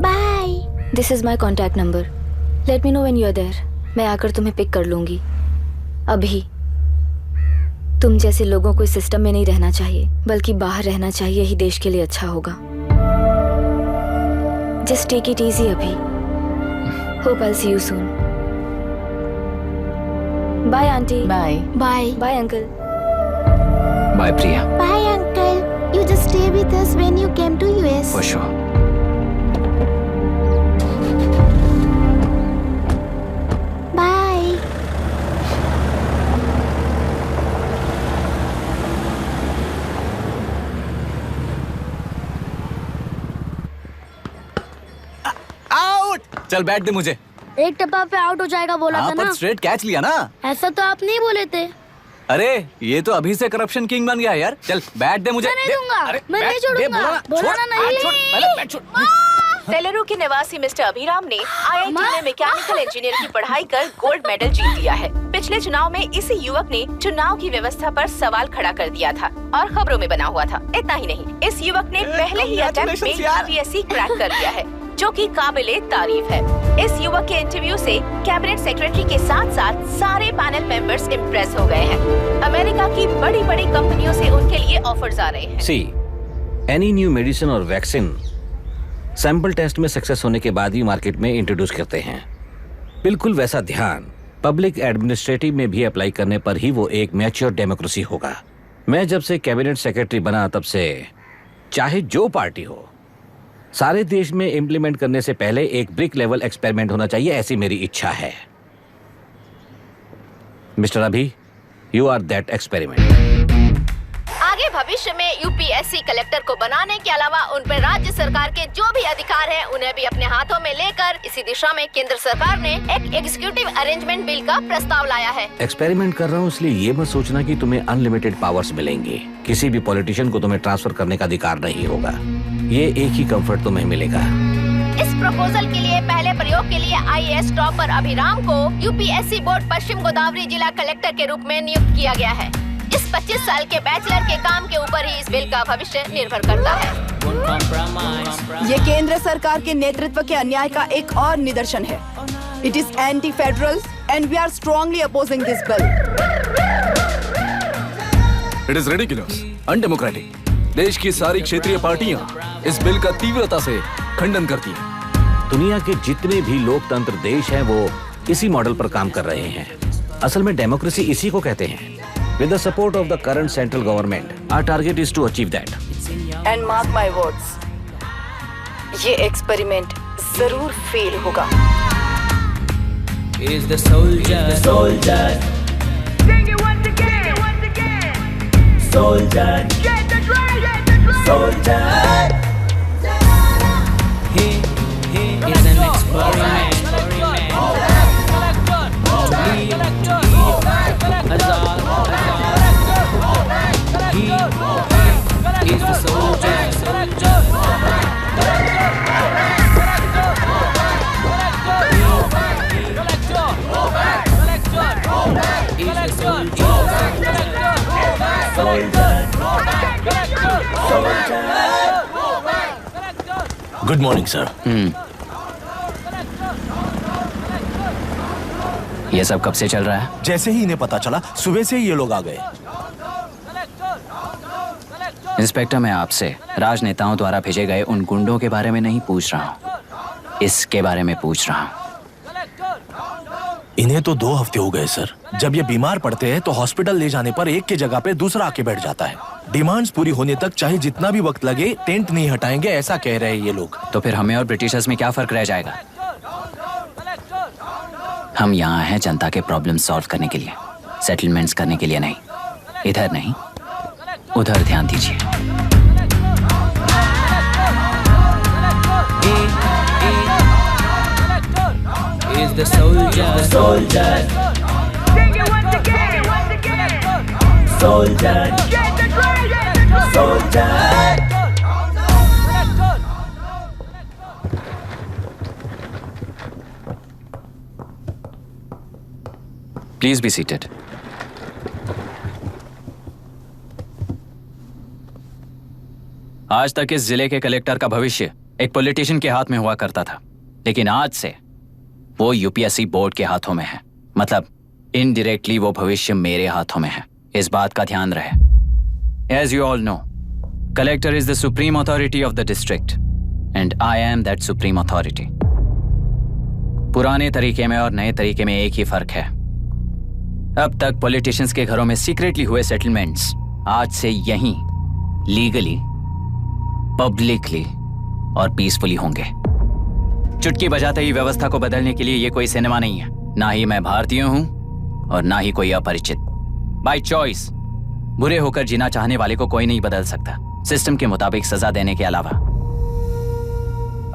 Bye. This is my contact number. Let me know when you are there. मैं आकर तुम्हें पिक कर लूंगी। अभी तुम जैसे लोगों को इस सिस्टम में नहीं रहना चाहिए, बल्कि बाहर रहना चाहिए ही देश के लिए अच्छा होगा। जस्ट टेक इट इजी अभी। Hope I see you soon. Bye aunty. Bye bye bye uncle. Bye Priya. Bye uncle. You just stay with us when you came to US. For sure. Bye. चल बैठ दे मुझे। एक टप्पा पे out हो जाएगा बोला था ना। स्ट्रेट कैच लिया ना। ऐसा तो आप नहीं बोले थे। अरे ये तो अभी से करप्शन किंग बन गया यार। चल बैठ दे मुझे। मैं नहीं दूंगा, मैं नहीं छोड़ूंगा। बोला ना नहीं। तेलुरु के निवासी मिस्टर अभिराम ने IIT में मैकेनिकल इंजीनियर की पढ़ाई कर गोल्ड मेडल जीत लिया है। पिछले चुनाव में इसी युवक ने चुनाव की व्यवस्था पर सवाल खड़ा कर दिया था और खबरों में बना हुआ था। इतना ही नहीं, इस युवक ने पहले ही अटेम्प्ट में UPSC क्रैक कर लिया है, जो कि काबिले तारीफ है। इस युवक के इंटरव्यू से कैबिनेट सेक्रेटरी के साथ साथ सारे पैनल मेंबर्स इम्प्रेस हो गए हैं। अमेरिका की बड़ी बड़ी कंपनियों से उनके लिए ऑफर्स आ रहे हैं। सी एनी न्यू मेडिसिन और वैक्सीन सैंपल टेस्ट में सक्सेस होने के बाद ही मार्केट में इंट्रोड्यूस करते हैं। बिल्कुल वैसा ध्यान पब्लिक एडमिनिस्ट्रेटिव में भी अप्लाई करने पर ही वो एक मैच्योर डेमोक्रेसी होगा। मैं जब से कैबिनेट सेक्रेटरी बना तब से चाहे जो पार्टी हो, सारे देश में इम्प्लीमेंट करने से पहले एक ब्रिक लेवल एक्सपेरिमेंट होना चाहिए, ऐसी मेरी इच्छा है। मिस्टर अभी, यू आर दैट एक्सपेरिमेंट। आगे भविष्य में UPSC कलेक्टर को बनाने के अलावा उन पर राज्य सरकार के जो भी अधिकार हैं, उन्हें भी अपने हाथों में लेकर इसी दिशा में केंद्र सरकार ने एक एग्जीक्यूटिव अरेंजमेंट बिल का प्रस्ताव लाया है। एक्सपेरिमेंट कर रहा हूँ इसलिए ये मत सोचना कि तुम्हें अनलिमिटेड पावर्स मिलेंगे। किसी भी पॉलिटिशियन को तुम्हें ट्रांसफर करने का अधिकार नहीं होगा। ये एक ही कंफर्ट तुम्हें मिलेगा। इस प्रपोजल के लिए पहले प्रयोग के लिए IAS टॉपर अभिराम को UPSC बोर्ड पश्चिम गोदावरी जिला कलेक्टर के रूप में नियुक्त किया गया है। इस 25 साल के बैचलर के काम के ऊपर ही इस बिल का भविष्य निर्भर करता है। ये केंद्र सरकार के नेतृत्व के अन्याय का एक और निदर्शन है। It is anti federal and we are strongly opposing this bill. It is ridiculous, undemocratic. देश की सारी क्षेत्रीय पार्टियां इस बिल का तीव्रता से खंडन करती हैं। दुनिया के जितने भी लोकतंत्र देश हैं वो इसी मॉडल पर काम कर रहे हैं। असल में डेमोक्रेसी इसी को कहते हैं। With the support of the current central government, our target is to achieve that. And mark my words, ये एक्सपेरिमेंट जरूर फेल होगा। Is the soldier, soldier. Sing it once again. Soldier. Get the drum. Soldier. He is an experiment. He is the soldier. Good morning sir. ये सब कब से चल रहा है? जैसे ही इन्हें पता चला, सुबह से ही ये लोग आ गए। इंस्पेक्टर, मैं आपसे राजनेताओं द्वारा भेजे गए उन गुंडों के बारे में नहीं पूछ रहा हूँ, इसके बारे में पूछ रहा हूँ। इन्हें तो 2 हफ्ते हो गए सर। जब ये बीमार पड़ते हैं तो हॉस्पिटल ले जाने पर एक की जगह पे दूसरा आके बैठ जाता है। डिमांड्स पूरी होने तक चाहे जितना भी वक्त लगे, टेंट नहीं हटाएंगे, ऐसा कह रहे हैं ये लोग। तो फिर हमें और ब्रिटिशर्स में क्या फर्क रह जाएगा? हम यहाँ हैं जनता के प्रॉब्लम सॉल्व करने के लिए, सेटलमेंट्स करने के लिए नहीं। इधर नहीं, उधर ध्यान दीजिए। Is the soldier, soldier. Sing it once again. Soldier. Get the drum. Soldier. Please be seated. आज तक इस जिले के कलेक्टर का भविष्य एक पॉलिटिशियन के हाथ में हुआ करता था, लेकिन आज से वो UPSC बोर्ड के हाथों में है। मतलब इनडायरेक्टली वो भविष्य मेरे हाथों में है। इस बात का ध्यान रहे। As you all know, collector is the supreme authority of the district, and I am that supreme authority. पुराने तरीके में और नए तरीके में एक ही फर्क है। अब तक पॉलिटिशियंस के घरों में सीक्रेटली हुए सेटलमेंट्स आज से यहीं लीगली, पब्लिकली और पीसफुली होंगे। चुटकी बजाते ही व्यवस्था को बदलने के लिए ये कोई सिनेमा नहीं है। ना ही मैं भारतीय हूं और ना ही कोई अपरिचित। बाय चॉइस बुरे होकर जीना चाहने वाले को कोई नहीं बदल सकता, सिस्टम के मुताबिक सजा देने के अलावा।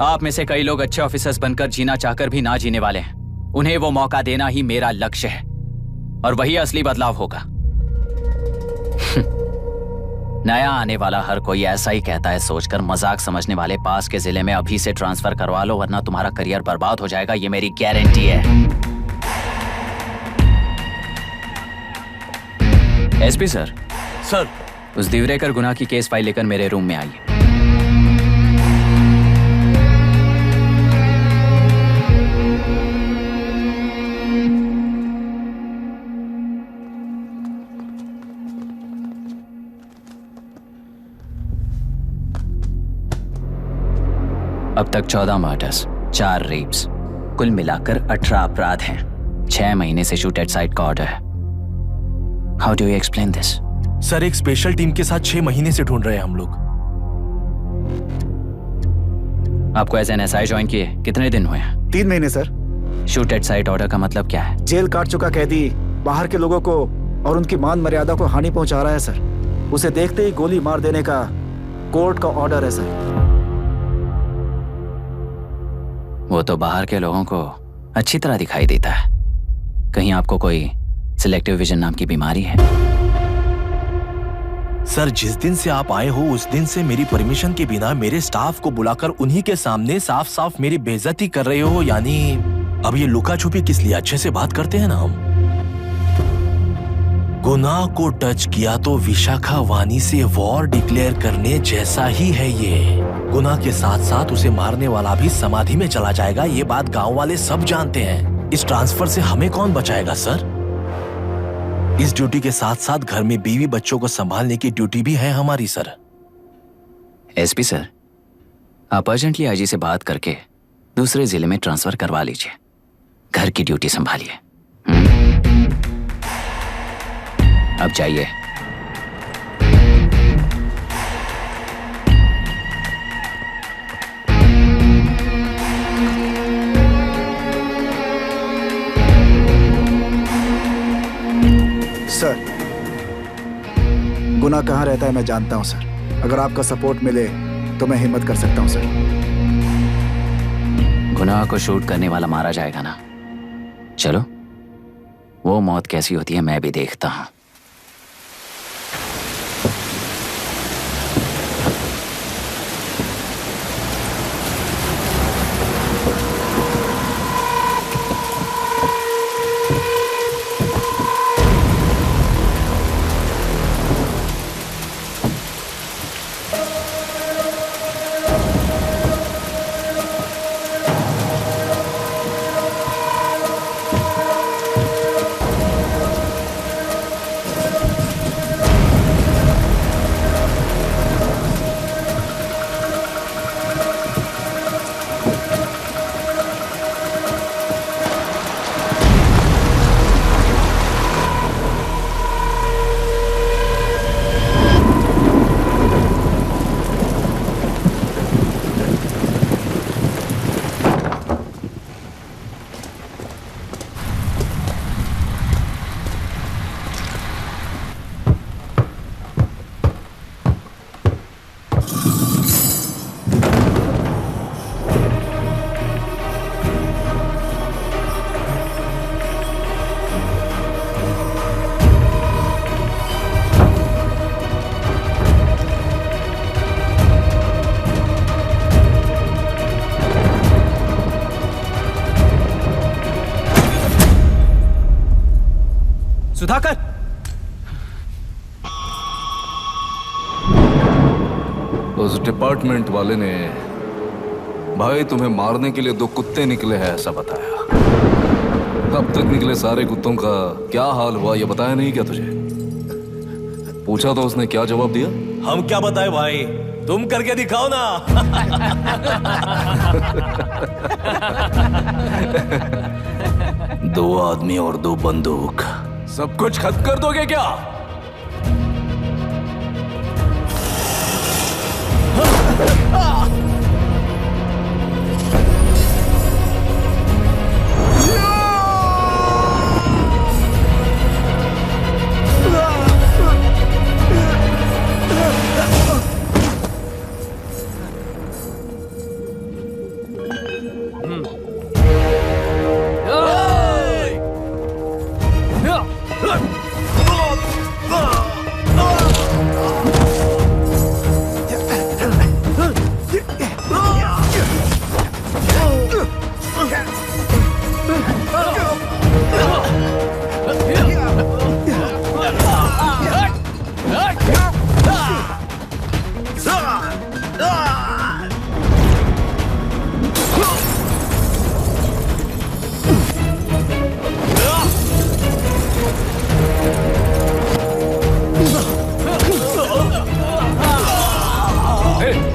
आप में से कई लोग अच्छे ऑफिसर्स बनकर जीना चाहकर भी ना जीने वाले हैं। उन्हें वो मौका देना ही मेरा लक्ष्य है और वही असली बदलाव होगा। नया आने वाला हर कोई ऐसा ही कहता है सोचकर मजाक समझने वाले पास के जिले में अभी से ट्रांसफर करवा लो वरना तुम्हारा करियर बर्बाद हो जाएगा, ये मेरी गारंटी है। SP sir. सर। उस दिवरेकर गुनाह की केस फाइल लेकर मेरे रूम में आइए। अब तक 14 मर्डर्स, 4 रेप्स, कुल मिलाकर 18 अपराध हैं। 6 महीने से शूट एट साइट का ऑर्डर है। How do you explain this? Sir, एक स्पेशल टीम के साथ 6 महीने से ढूंढ रहे हैं हम लोग। आपको एज एन एसआई ज्वाइन किए कितने दिन हुए हैं? 3 महीने sir. Shoot at site order का मतलब क्या है? जेल काट चुका कैदी बाहर के लोगों को और उनकी मान मर्यादा को हानि पहुंचा रहा है सर। उसे देखते ही गोली मार देने का कोर्ट का ऑर्डर है सर। वो तो बाहर के लोगों को अच्छी तरह दिखाई देता है। कहीं आपको कोई सिलेक्टिव विजन नाम की बीमारी है? सर, जिस दिन से आप आए हो उस दिन से मेरी परमिशन के बिना मेरे स्टाफ को बुलाकर उन्हीं के सामने साफ साफ मेरी बेइज्जती कर रहे हो। यानी अब ये लुका छुपी किस लिए? अच्छे से बात करते हैं ना हम। गुनाह को टच किया तो विशाखा वानी से वॉर डिक्लेयर करने जैसा ही है ये। गुनाह के साथ साथ उसे मारने वाला भी समाधि में चला जाएगा। ये बात गांव वाले सब जानते हैं। इस ट्रांसफर से हमें कौन बचाएगा सर? इस ड्यूटी के साथ साथ घर में बीवी बच्चों को संभालने की ड्यूटी भी है हमारी सर। एसपी सर, आप अर्जेंटली आईजी से बात करके दूसरे जिले में ट्रांसफर करवा लीजिए। घर की ड्यूटी संभालिए। अब जाइए। सर, गुनाह कहाँ रहता है मैं जानता हूं सर। अगर आपका सपोर्ट मिले तो मैं हिम्मत कर सकता हूं सर। गुनाह को शूट करने वाला मारा जाएगा ना? चलो, वो मौत कैसी होती है मैं भी देखता हूं। सुधाकर, उस डिपार्टमेंट वाले ने भाई तुम्हें मारने के लिए 2 कुत्ते निकले हैं ऐसा बताया। अब तक निकले सारे कुत्तों का क्या हाल हुआ ये बताया नहीं क्या तुझे? पूछा तो उसने क्या जवाब दिया? हम क्या बताए भाई, तुम करके दिखाओ ना। 2 आदमी और 2 बंदूक। सब कुछ खत्म कर दोगे क्या?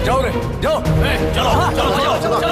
जाओ रे, जाओ। चलो।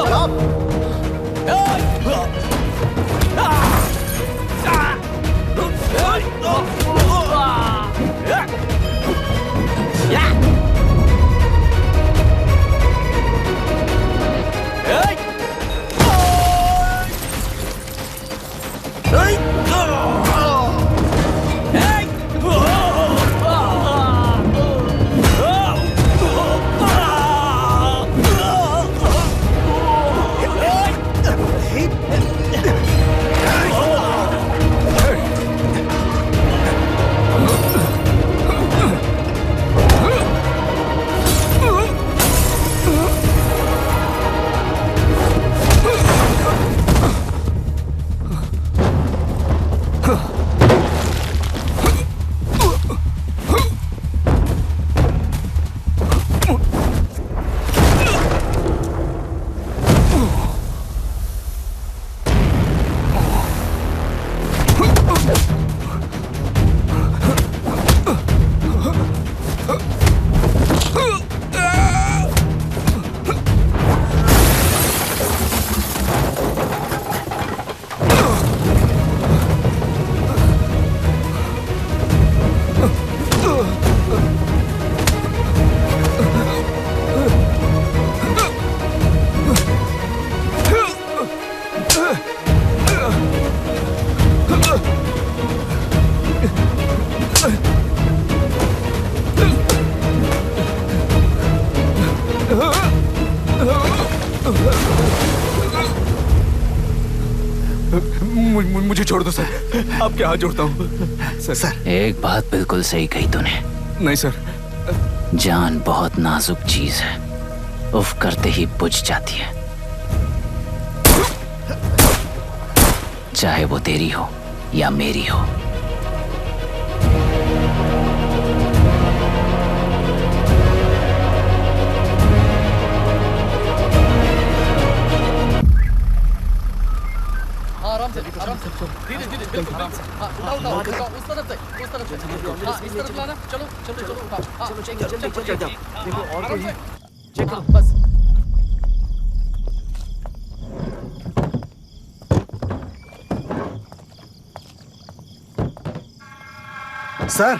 मुझे छोड़ दो सर, आपके हाथ जोड़ता हूँ सर। एक बात बिल्कुल सही कही तूने। नहीं सर। जान बहुत नाजुक चीज है, उफ करते ही बुझ जाती है, चाहे वो तेरी हो या मेरी हो। धीरे धीरे उठाओ उस तरफ से इस तरफ लाना। चलो चलो चलो उठाओ। चलो देखो और कोई चेक करो बस। सर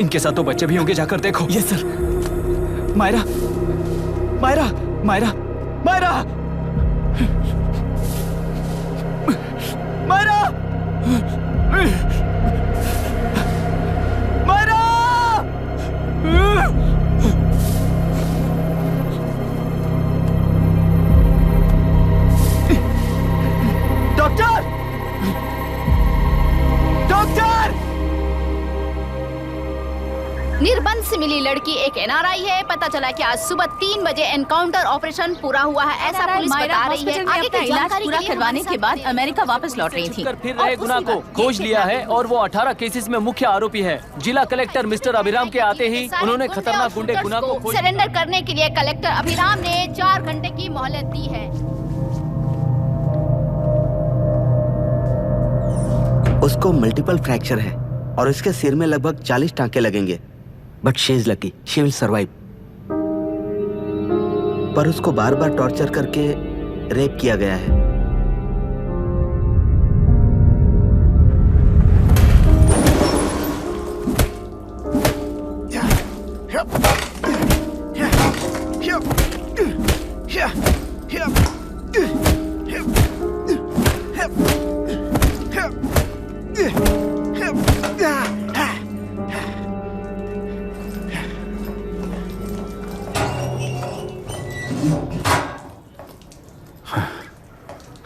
इनके साथ तो बच्चे भी होंगे, जाकर देखो। Yes sir. Myra, Myra, Myra, Myra, Myra, Myra. Doctor, doctor. निर्बंध से मिली लड़की एक एनआरआई है। पता चला कि आज सुबह 3 बजे एनकाउंटर ऑपरेशन पूरा हुआ है, ऐसा पुलिस बता रही है। आगे का इलाज पूरा करवाने के बाद अमेरिका वापस लौट रही थी। फिर रहे गुनाह को खोज लिया है और वो 18 केसेस में मुख्य आरोपी है। जिला कलेक्टर मिस्टर अभिराम के आते ही उन्होंने खतरनाक गुंडे गुनाह को सरेंडर करने के लिए कलेक्टर अभिराम ने 4 घंटे की मोहलत दी है। उसको मल्टीपल फ्रैक्चर है और इसके सिर में लगभग 40 टांके लगेंगे, but she is lucky, she will survive. पर उसको बार बार टॉर्चर करके रेप किया गया है।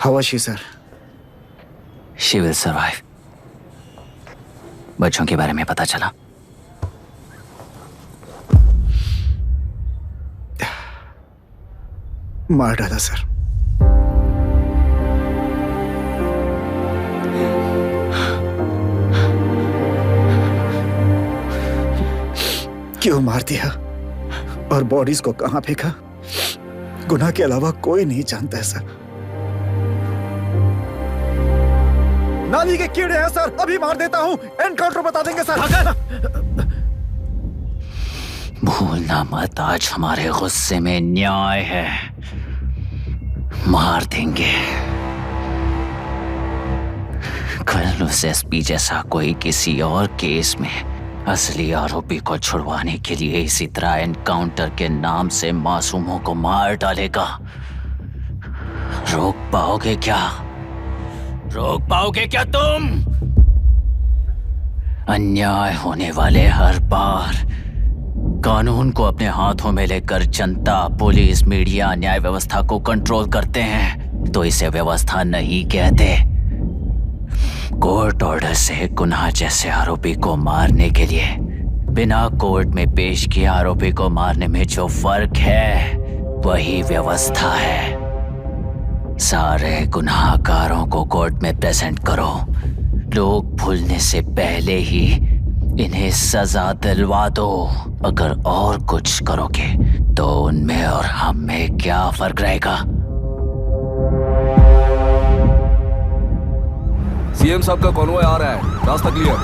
How was she, sir? She will survive. बच्चों के बारे में पता चला? मार डाला सर। क्यों मार दिया और बॉडीज को कहां फेंका, गुनाह के अलावा कोई नहीं जानता है सर। नाली के कीड़े हैं सर, अभी मार देता हूं, एनकाउंटर बता देंगे सर। भूलना मत, आज हमारे गुस्से में न्याय है, मार देंगे। कल उस एसपी जैसा कोई किसी और केस में असली आरोपी को छुड़वाने के लिए इसी तरह एनकाउंटर के नाम से मासूमों को मार डालेगा। रोक पाओगे क्या? रोक पाओगे क्या तुम? अन्याय होने वाले हर बार कानून को अपने हाथों में लेकर जनता, पुलिस, मीडिया, न्याय व्यवस्था को कंट्रोल करते हैं, तो इसे व्यवस्था नहीं कहते। कोर्ट ऑर्डर से गुनाह जैसे आरोपी को मारने के लिए बिना कोर्ट में पेश किए आरोपी को मारने में जो फर्क है वही व्यवस्था है। सारे गुनाहगारों को कोर्ट में प्रेजेंट करो, लोग भूलने से पहले ही इन्हें सजा दिलवा दो। अगर और कुछ करोगे तो उनमें और हम में क्या फर्क रहेगा? सीएम साहब का कॉन्वॉय आ रहा है, रास्ता क्लियर।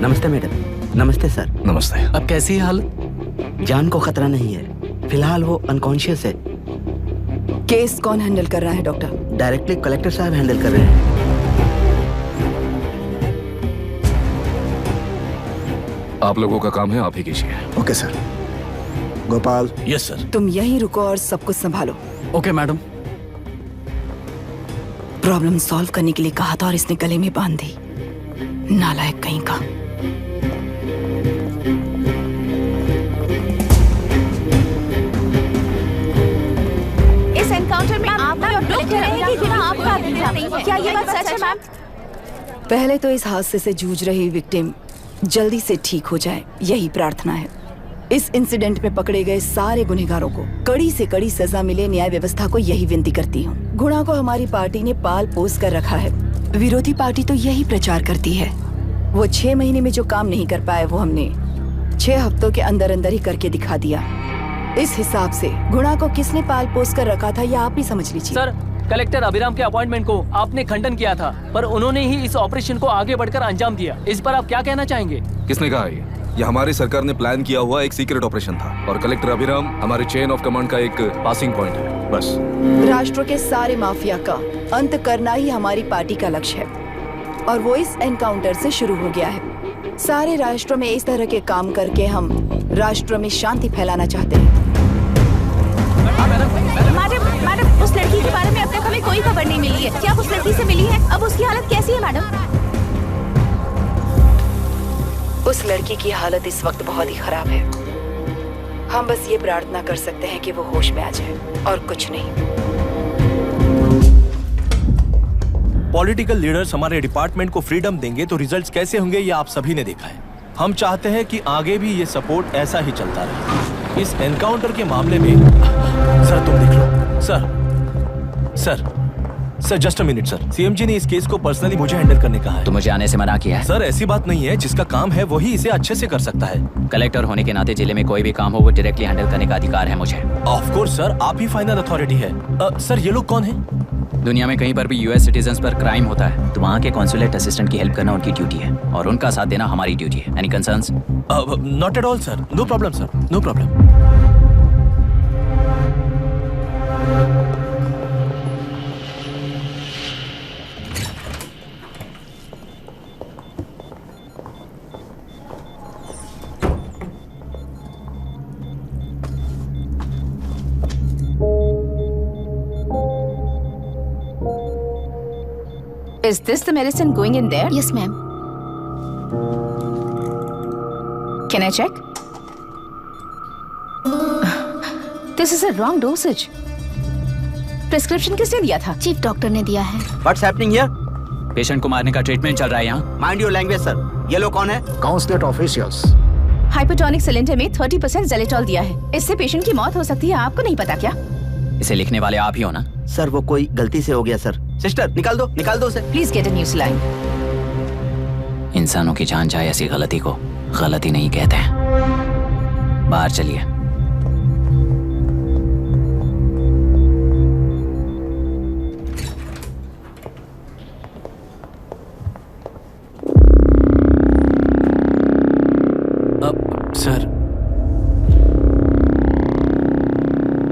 नमस्ते मैडम। नमस्ते सर। नमस्ते। अब कैसी है हालत? जान को खतरा नहीं है, फिलहाल वो अनकॉन्शियस है। केस कौन हैंडल कर रहा है डॉक्टर? डायरेक्टली कलेक्टर साहब हैंडल कर रहे हैं। आप लोगों का काम है, आप ही कीजिए। Okay sir. Gopal. Yes sir. तुम यहीं रुको और सब कुछ संभालो। Okay madam. प्रॉब्लम सॉल्व करने के लिए कहा था और इसने गले में बांध दी, नालायक कहीं का। इस एनकाउंटर में आपने और कलेक्टर रहेंगे कि ना आपका नहीं है? क्या ये बात सच है मैम? पहले तो इस हादसे से जूझ रही विक्टिम जल्दी से ठीक हो जाए, यही प्रार्थना है। इस इंसिडेंट में पकड़े गए सारे गुनहगारों को कड़ी से कड़ी सजा मिले, न्याय व्यवस्था को यही विनती करती हूँ। गुणा को हमारी पार्टी ने पाल पोस कर रखा है, विरोधी पार्टी तो यही प्रचार करती है। वो 6 महीने में जो काम नहीं कर पाए वो हमने 6 हफ्तों के अंदर अंदर ही करके दिखा दिया। इस हिसाब से गुणा को किसने पाल पोस कर रखा था, यह आप ही समझ लीजिए। सर, कलेक्टर अभिराम के अपॉइंटमेंट को आपने खंडन किया था, पर उन्होंने ही इस ऑपरेशन को आगे बढ़कर अंजाम दिया। इस पर आप क्या कहना चाहेंगे? किसने कहा ये हमारी सरकार ने प्लान किया हुआ एक सीक्रेट ऑपरेशन था और कलेक्टर अभिराम हमारे चेन ऑफ कमांड का एक पासिंग पॉइंट है, बस। राष्ट्र के सारे माफिया का अंत करना ही हमारी पार्टी का लक्ष्य है और वो इस एनकाउंटर से शुरू हो गया है। सारे राष्ट्रों में इस तरह के काम करके हम राष्ट्र में शांति फैलाना चाहते हैं। मैडम, उस लड़की के बारे में अब तक हमें कोई खबर नहीं मिली है। क्या उस लड़की से मिली है? अब उसकी हालत कैसी है मैडम? उस लड़की की हालत इस वक्त बहुत ही खराब है। हम बस ये प्रार्थना कर सकते हैं कि वो होश में आ जाए और कुछ नहीं। पॉलिटिकल लीडर्स हमारे डिपार्टमेंट को फ्रीडम देंगे तो रिजल्ट्स कैसे होंगे ये आप सभी ने देखा है। हम चाहते हैं कि आगे भी ये सपोर्ट ऐसा ही चलता रहे। इस एनकाउंटर के मामले में सर तुम देख लो। Sir just a minute sir. CM ji ने इस केस को पर्सनली मुझे हैंडल करने कहा है। तो मुझे आने से मना किया है। सर ऐसी बात नहीं है, जिसका काम है वही इसे अच्छे से कर सकता है। कलेक्टर होने के नाते जिले में कोई भी काम हो वो डायरेक्टली हैंडल करने का अधिकार है मुझे। ऑफ कोर्स सर, आप ही फाइनल अथॉरिटी है। सर ये लोग कौन है? दुनिया में कहीं पर भी यूएस सिटीजन्स पर क्राइम होता है तो वहाँ के कॉन्सुलेट असिस्टेंट की हेल्प करना उनकी ड्यूटी है और उनका साथ देना हमारी ड्यूटी है। Any concerns? Not at all sir, no problem sir, no problem. Is this the medicine going in there? Yes, ma'am. Can I check? This is a wrong dosage. Prescription किसने दिया था? चीफ डॉक्टर ने दिया है। What's happening here? Patient को मारने का treatment चल रहा है यहाँ। Mind your language, sir. ये लोग कौन है? Consulate officials. हाइपोटोनिक सिलेंडर में 30% जेलेटॉल दिया है। इससे पेशेंट की मौत हो सकती है, आपको नहीं पता क्या? इसे लिखने वाले आप ही हो ना? सर वो कोई गलती से हो गया सर। सिस्टर निकाल दो उसे। Please get a new saline. इंसानों की जान जाए ऐसी गलती को गलती नहीं कहते हैं। बाहर चलिए। सर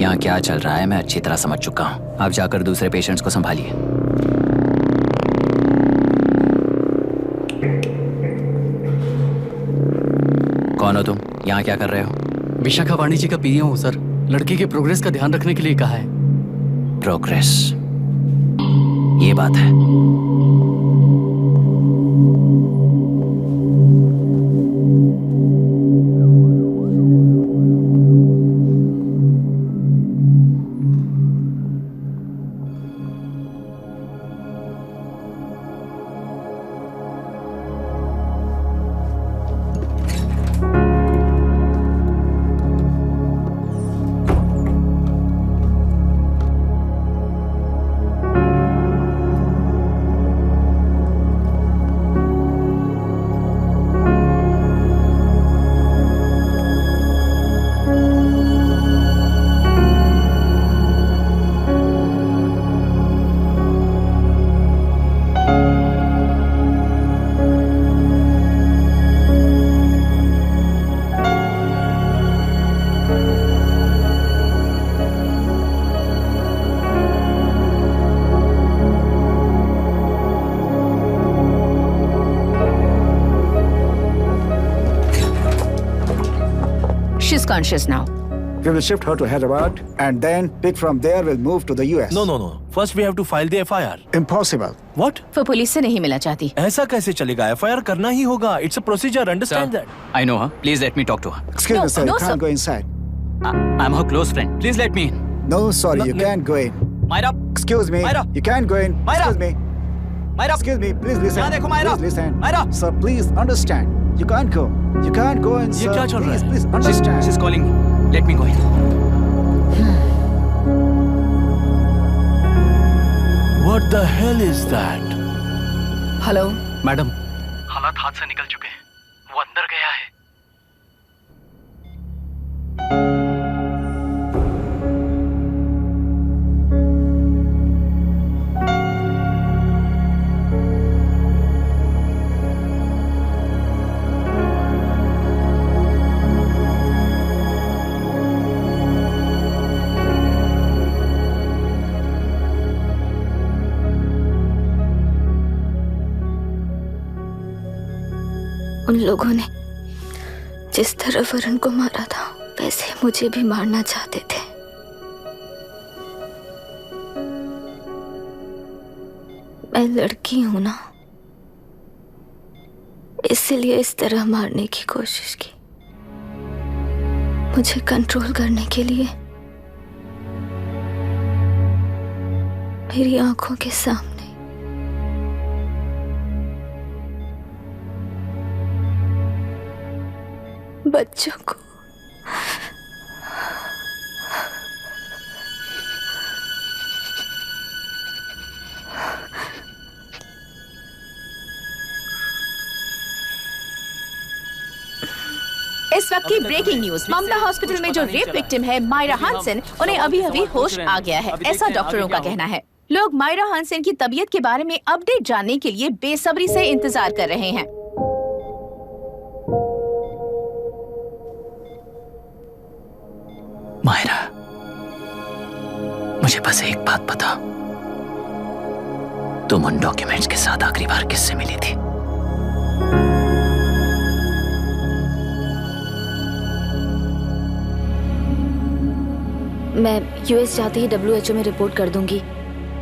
यहाँ क्या चल रहा है मैं अच्छी तरह समझ चुका हूँ। आप जाकर दूसरे पेशेंट्स को संभालिए। कौन हो तुम? यहाँ क्या कर रहे हो? विशाखा वाणी जी का पीए हूँ सर। लड़की के प्रोग्रेस का ध्यान रखने के लिए कहा है। प्रोग्रेस, ये बात है। She's conscious now. We will shift her to Hyderabad and then pick from there. We'll move to the US. No. First we have to file the FIR. Impossible. What? वो पुलिस से नहीं मिलना चाहती। ऐसा कैसे चलेगा? FIR करना ही होगा. It's a procedure. Understand that? I know her. Please let me talk to her. Excuse me, sir. You can't go inside. I'm her close friend. Please let me in. No, sorry, you can't go in. Myra. Excuse me. Myra. You can't go in. Myra. Excuse me. Myra. Excuse me. Please listen. यहाँ देखो Myra. Please listen. Myra. Sir, please understand. You can't go. You can't go in, sir. ये क्या चल रहा है? Please understand. She's calling me. Let me go in. What the hell is that? Hello madam, हालात हाथ से निकल चुके हैं। वो अंदर गया है। उन लोगों ने जिस तरह वरुण को मारा था वैसे मुझे भी मारना चाहते थे। मैं लड़की हूं ना, इसलिए इस तरह मारने की कोशिश की। मुझे कंट्रोल करने के लिए मेरी आंखों के सामने बच्चों को इस वक्त की ब्रेकिंग न्यूज। ममता हॉस्पिटल में जो रेप विक्टिम है मायरा हानसेन, उन्हें अभी होश आ गया है, ऐसा डॉक्टरों का कहना है। लोग मायरा हानसेन की तबीयत के बारे में अपडेट जानने के लिए बेसब्री से इंतजार कर रहे हैं। मायरा, मुझे बस एक बात बता, तुम उन डॉक्यूमेंट्स के साथ आखिरी बार किससे मिली थी? मैं यूएस जाते ही WHO में रिपोर्ट कर दूंगी।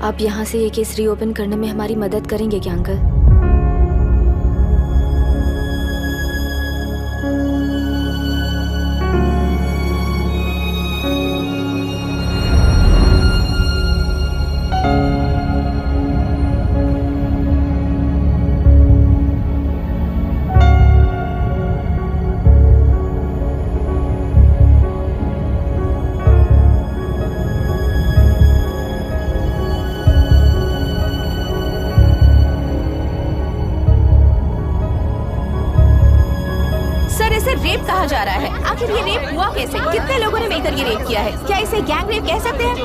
आप यहाँ से ये केस रीओपन करने में हमारी मदद करेंगे क्या अंकल? कहा जा रहा है, आखिर ये रेप हुआ कैसे? कितने लोगों ने मिलकर ये रेप किया है? क्या इसे गैंग रेप कह सकते हैं?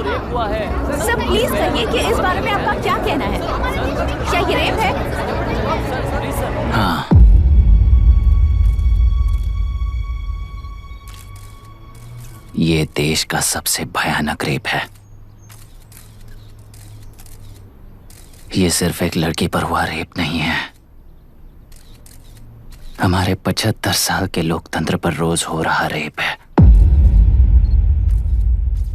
सब प्लीज कहिए कि इस बारे में आपका क्या कहना है? क्या ये रेप है? हाँ, ये देश का सबसे भयानक रेप है। ये सिर्फ एक लड़की पर हुआ रेप नहीं है, हमारे 75 साल के लोकतंत्र पर रोज हो रहा रेप है।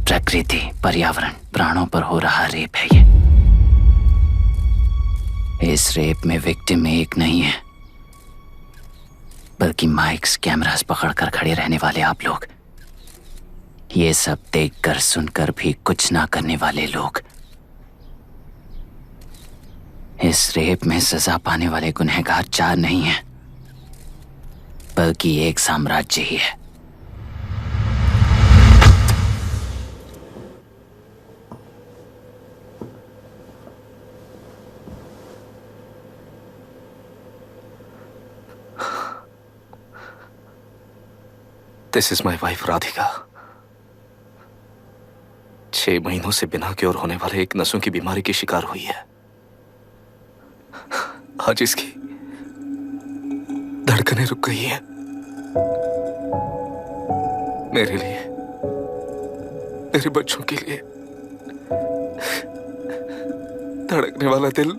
प्रकृति, पर्यावरण, प्राणों पर हो रहा रेप है ये। इस रेप में विक्टिम एक नहीं है, बल्कि माइक्स, कैमरास पकड़कर खड़े रहने वाले आप लोग, ये सब देखकर सुनकर भी कुछ ना करने वाले लोग। इस रेप में सजा पाने वाले गुनहगार 4 नहीं हैं, बल्कि एक साम्राज्य ही है। This is my wife Radhika. 6 महीनों से बिना क्योर होने वाले एक नसों की बीमारी की शिकार हुई है। आज इसकी धड़कनें रुक गई है। मेरे लिए, मेरे बच्चों के लिए धड़कने वाला दिल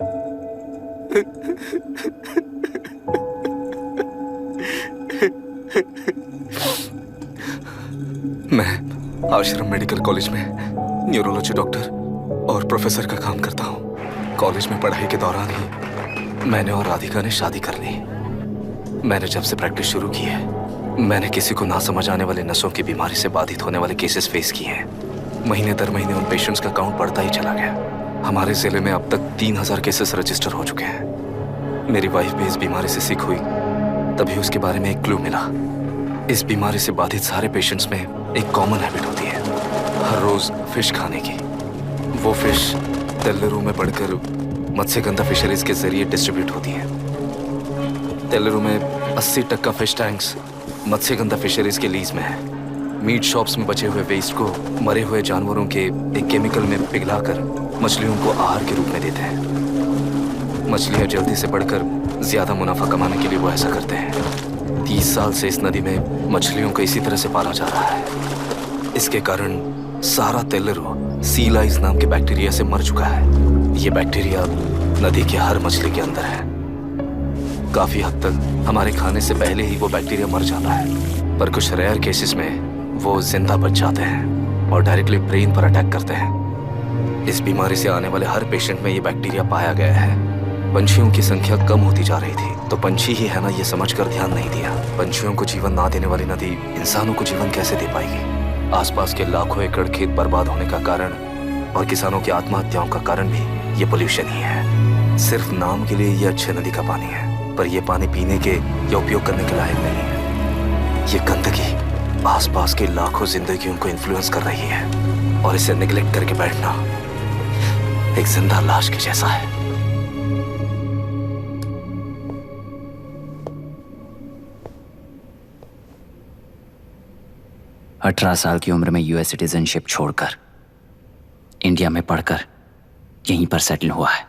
मैं आश्रम मेडिकल कॉलेज में न्यूरोलॉजी डॉक्टर और प्रोफेसर का काम करता हूँ। कॉलेज में पढ़ाई के दौरान ही मैंने और राधिका ने शादी कर ली। मैंने जब से प्रैक्टिस शुरू की है, मैंने किसी को ना समझ आने वाले नसों की बीमारी से बाधित होने वाले केसेस फेस किए हैं। महीने दर महीने उन पेशेंट्स का काउंट बढ़ता ही चला गया। हमारे जिले में अब तक 3000 केसेस रजिस्टर हो चुके हैं। मेरी वाइफ भी इस बीमारी से सिक हुई, तभी उसके बारे में एक क्लू मिला। इस बीमारी से बाधित सारे पेशेंट्स में एक कॉमन हैबिट होती है, हर रोज फिश खाने की। वो फिश तेल्लुरु में बढ़कर मत्स्यगंधा फिशरीज के जरिए डिस्ट्रीब्यूट होती है। तेल्लुरु में 80% फिश टैंक्स मत्स्यगंधा फिशरीज के लीज में है। मीट शॉप्स में बचे हुए वेस्ट को मरे हुए जानवरों के एक केमिकल में पिघलाकर मछलियों को आहार के रूप में देते हैं। मछलियां जल्दी से बढ़कर ज्यादा मुनाफा कमाने के लिए वो ऐसा करते हैं। 30 साल से इस नदी में मछलियों को इसी तरह से पाला जा रहा है। इसके कारण सारा तेल्लुरु सी लाइस नाम के बैक्टीरिया से मर चुका है। ये बैक्टीरिया नदी के हर मछली के अंदर है। काफी हद तक हमारे खाने से पहले ही वो बैक्टीरिया मर जाता है, पर कुछ रेयर केसेस में वो जिंदा बच जाते हैं और डायरेक्टली ब्रेन पर अटैक करते हैं। इस बीमारी से आने वाले हर पेशेंट में ये बैक्टीरिया पाया गया है। पंछियों की संख्या कम होती जा रही थी, तो पंछी ही है ना ये समझकर ध्यान नहीं दिया। पंछियों को जीवन ना देने वाली नदी इंसानों को जीवन कैसे दे पाएगी? आसपास के लाखों एकड़ खेत बर्बाद होने का कारण और किसानों की आत्महत्याओं का कारण भी ये पोल्यूशन ही है। सिर्फ नाम के लिए ये अच्छे नदी का पानी है, पर यह पानी पीने के या उपयोग करने के लायक नहीं है। ये गंदगी आसपास के लाखों जिंदगियों को इन्फ्लुएंस कर रही है और इसे निगलेक्ट करके बैठना एक जिंदा लाश के जैसा है। अठारह साल की उम्र में यूएस सिटीजनशिप छोड़कर इंडिया में पढ़कर यहीं पर सेटल हुआ है।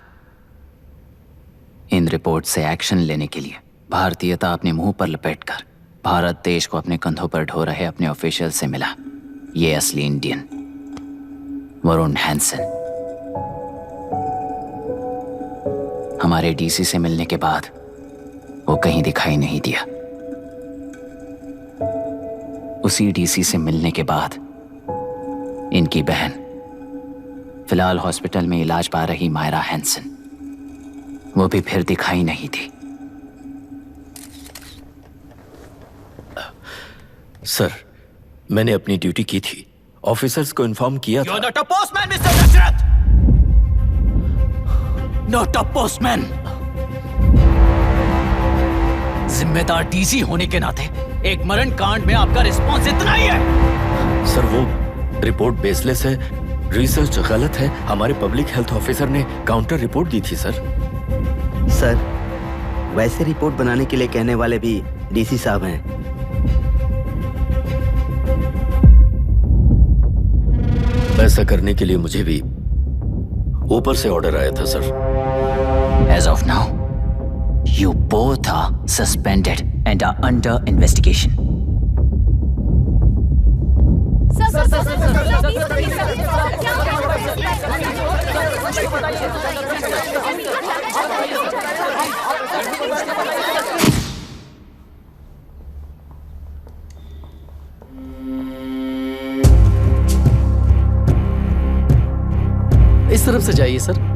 इन रिपोर्ट से एक्शन लेने के लिए भारतीयता अपने मुंह पर लपेटकर भारत देश को अपने कंधों पर ढो रहे अपने ऑफिशियल से मिला ये असली इंडियन वरुण हैंसन। हमारे डीसी से मिलने के बाद वो कहीं दिखाई नहीं दिया। उसी डीसी से मिलने के बाद इनकी बहन फिलहाल हॉस्पिटल में इलाज पा रही मायरा हैंसन, वो भी फिर दिखाई नहीं थी। सर, मैंने अपनी ड्यूटी की थी, ऑफिसर्स को इन्फॉर्म किया था। You're not a postman, Mr. Dashrath! Not a postman! जिम्मेदार डीसी होने के नाते एक मरण कांड में आपका रिस्पॉन्स इतना ही है। सर, वो रिपोर्ट बेसलेस है, रिसर्च गलत है। हमारे पब्लिक हेल्थ ऑफिसर ने काउंटर रिपोर्ट दी थी सर। सर, वैसे रिपोर्ट बनाने के लिए कहने वाले भी डीसी साहब हैं। ऐसा करने के लिए मुझे भी ऊपर से ऑर्डर आया था sir. As of now, you both are suspended and are under investigation. इस तरफ से जाइए सर।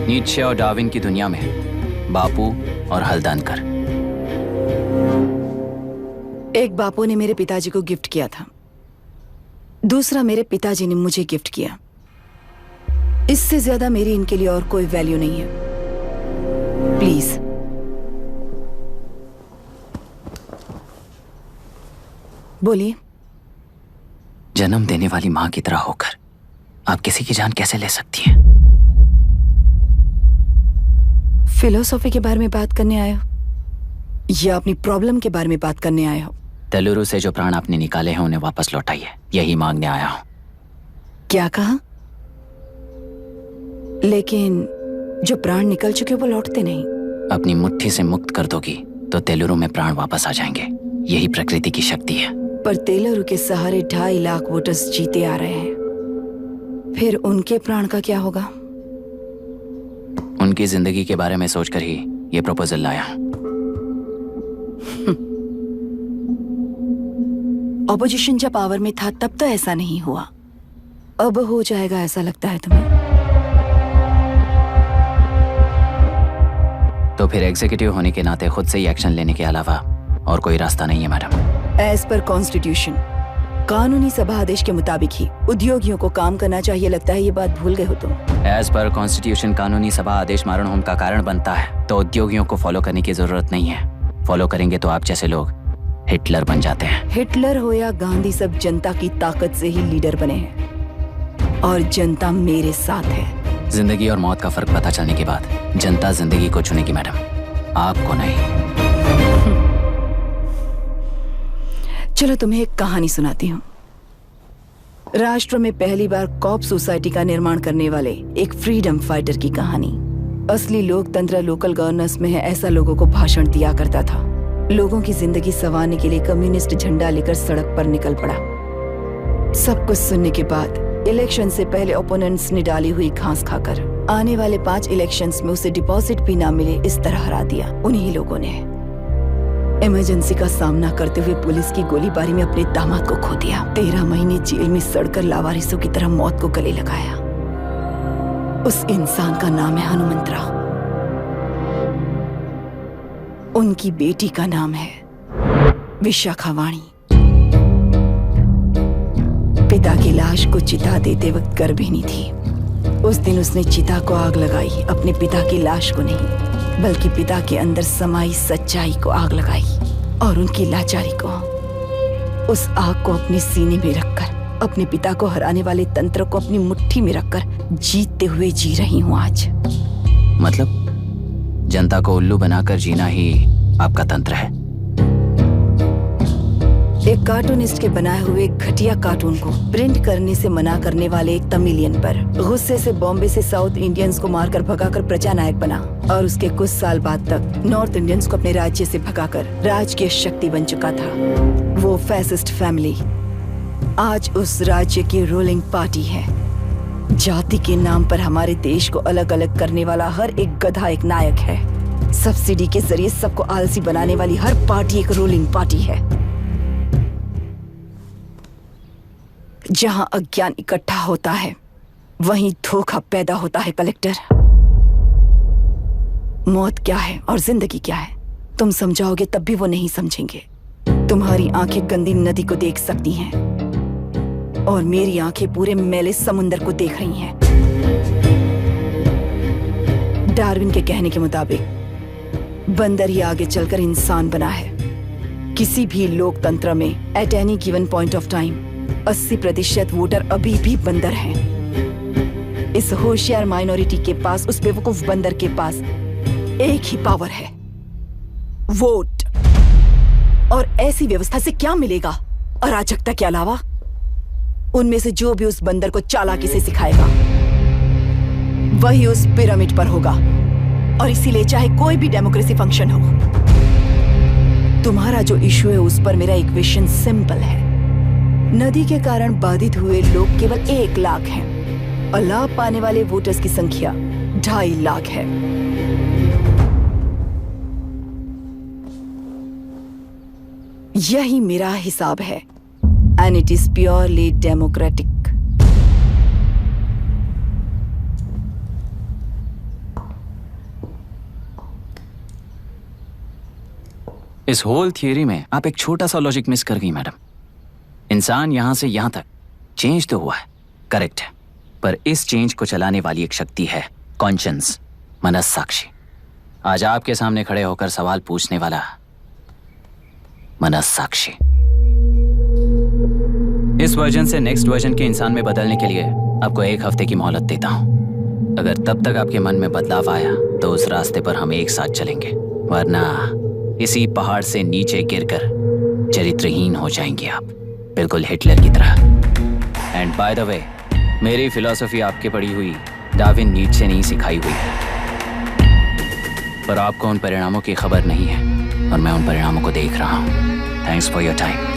नीत्शे और डार्विन की दुनिया में बापू और हल्दनकर। एक बापू ने मेरे पिताजी को गिफ्ट किया था, दूसरा मेरे पिताजी ने मुझे गिफ्ट किया। इससे ज्यादा मेरी इनके लिए और कोई वैल्यू नहीं है। प्लीज बोलिए। जन्म देने वाली मां की तरह होकर आप किसी की जान कैसे ले सकती हैं? फिलोसॉफी के बारे में बात करने आए हो या अपनी प्रॉब्लम के बारे में बात करने आए हो? तेलुरु से जो प्राण आपने निकाले हैं उन्हें वापस लौटाइए, यही मांगने आया हूं। क्या कहा? लेकिन जो प्राण निकल चुके वो लौटते नहीं। अपनी मुट्ठी से मुक्त कर दोगी तो तेलुरु में प्राण वापस आ जाएंगे, यही प्रकृति की शक्ति है। पर तेलुरु के सहारे 2.5 लाख वोटर्स जीते आ रहे हैं, फिर उनके प्राण का क्या होगा? उनकी जिंदगी के बारे में सोचकर ही ये प्रपोजल लाया। ऑपोजिशन जब पावर में था तब तो ऐसा नहीं हुआ, अब हो जाएगा ऐसा लगता है तुम्हें? तो फिर एग्जीक्यूटिव होने के नाते खुद से ही एक्शन लेने के अलावा और कोई रास्ता नहीं है मैडम। एज पर कॉन्स्टिट्यूशन, कानूनी सभा आदेश के मुताबिक ही उद्योगियों को काम करना चाहिए। लगता है ये बात भूल गए हो तुम। एज पर कॉन्स्टिट्यूशन कानूनी सभा आदेश मारण होम का कारण बनता है, तो उद्योगियों को फॉलो करने की जरूरत नहीं है। फॉलो करेंगे तो आप जैसे लोग हिटलर बन जाते हैं। हिटलर हो या गांधी, सब जनता की ताकत से ही लीडर बने हैं और जनता मेरे साथ है। जिंदगी और मौत का फर्क पता चलने के बाद जनता जिंदगी को चुनेगी मैडम, आपको नहीं। चलो तुम्हें एक कहानी सुनाती हूँ। राष्ट्र में पहली बार कॉप सोसाइटी का निर्माण करने वाले एक फ्रीडम फाइटर की कहानी। असली लोकतंत्र लोकल गवर्नेंस में है, ऐसा लोगों को भाषण दिया करता था। लोगों की जिंदगी संवारने के लिए कम्युनिस्ट झंडा लेकर सड़क पर निकल पड़ा। सब कुछ सुनने के बाद इलेक्शन से पहले ओपोनेंट्स ने डाली हुई घास खाकर आने वाले 5 इलेक्शंस में उसे डिपॉजिट भी ना मिले इस तरह हरा दिया। उन्हीं लोगों ने इमरजेंसी का सामना करते हुए पुलिस की गोलीबारी में अपने दामाद को खो दिया। 13 महीने जेल में सड़कर लावारिसों की तरह मौत को गले लगाया। उस इंसान का नाम है हनुमंतराव। उनकी बेटी का नाम है विशाखावाणी। पिता की लाश को चिता देते वक्त गर्भिणी थी। उस दिन उसने चिता को आग लगाई, अपने पिता की लाश को नहीं बल्कि पिता के अंदर समाई सच्चाई को आग लगाई और उनकी लाचारी को। उस आग को अपने सीने में रखकर अपने पिता को हराने वाले तंत्र को अपनी मुट्ठी में रखकर जीतते हुए जी रही हूँ आज। मतलब जनता को उल्लू बनाकर जीना ही आपका तंत्र है? एक कार्टूनिस्ट के बनाए हुए घटिया कार्टून को प्रिंट करने से मना करने वाले एक तमिलियन पर गुस्से से बॉम्बे से साउथ इंडियंस को मारकर भगाकर प्रजानायक बना और उसके कुछ साल बाद तक नॉर्थ इंडियंस को अपने राज्य से भगाकर राजकीय शक्ति बन चुका था। वो फैसिस्ट फैमिली आज उस राज्य की रूलिंग पार्टी है। जाति के नाम पर हमारे देश को अलग अलग करने वाला हर एक गधा एक नायक है। सब्सिडी के जरिए सबको आलसी बनाने वाली हर पार्टी एक रूलिंग पार्टी है। जहां अज्ञान इकट्ठा होता है वहीं धोखा पैदा होता है। कलेक्टर, मौत क्या है और जिंदगी क्या है तुम समझाओगे तब भी वो नहीं समझेंगे। तुम्हारी आंखें गंदी नदी को देख सकती हैं और मेरी आंखें पूरे मैले समुंदर को देख रही हैं। डार्विन के कहने के मुताबिक बंदर ही आगे चलकर इंसान बना है। किसी भी लोकतंत्र में at any given point of time 80% voter अभी भी बंदर हैं। इस होशियार माइनॉरिटी के पास, उस बेवकूफ बंदर के पास एक ही पावर है, वोट। और ऐसी व्यवस्था से क्या मिलेगा अराजकता के अलावा? उनमें से जो भी उस बंदर को चालाकी से सिखाएगा वही उस पिरामिड पर होगा। और इसीलिए चाहे कोई भी डेमोक्रेसी फंक्शन हो, तुम्हारा जो इशू है उस पर मेरा इक्वेशन सिंपल है। नदी के कारण बाधित हुए लोग केवल 1 लाख हैं और लाभ पाने वाले वोटर्स की संख्या 2.5 लाख है। यही मेरा हिसाब है and it is purely democratic. इस होल थियरी में आप एक छोटा सा लॉजिक मिस कर गई मैडम। इंसान यहां से यहां तक चेंज तो हुआ है, करेक्ट है, पर इस चेंज को चलाने वाली एक शक्ति है, कॉन्शियंस, मनस्साक्षी। आज आपके सामने खड़े होकर सवाल पूछने वाला मनस्साक्षी। इस वर्जन से नेक्स्ट वर्जन के इंसान में बदलने के लिए आपको 1 हफ्ते की मोहलत देता हूं। अगर तब तक आपके मन में बदलाव आया तो उस रास्ते पर हम एक साथ चलेंगे, वरना इसी पहाड़ से नीचे गिरकर चरित्रहीन हो जाएंगे आप, बिल्कुल हिटलर की तरह। एंड बाय द वे, मेरी फिलॉसफी आपके पढ़ी हुई डार्विन नीचे नहीं सिखाई हुई है, पर आपको उन परिणामों की खबर नहीं है और मैं उन परिणामों को देख रहा हूं। Thanks for your time.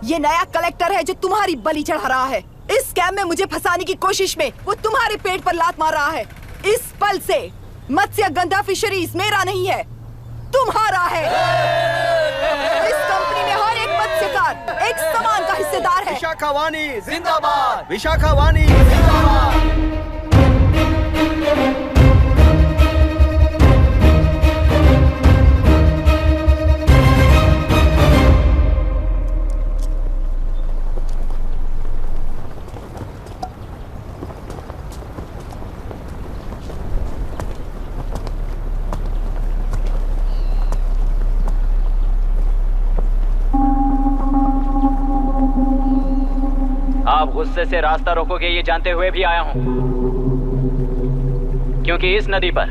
ये नया कलेक्टर है जो तुम्हारी बलि चढ़ा रहा है। इस स्कैम में मुझे फंसाने की कोशिश में वो तुम्हारे पेट पर लात मार रहा है। इस पल से मत्स्य गंधा फिशरीज मेरा नहीं है, तुम्हारा है। इस कंपनी में हर एक मत्स्यकार एक समान का हिस्सेदार है। विशाखावाणी जिंदाबाद, विशाखावाणी जिंदाबाद। गुस्से से रास्ता रोकोगे ये जानते हुए भी आया हूं, क्योंकि इस नदी पर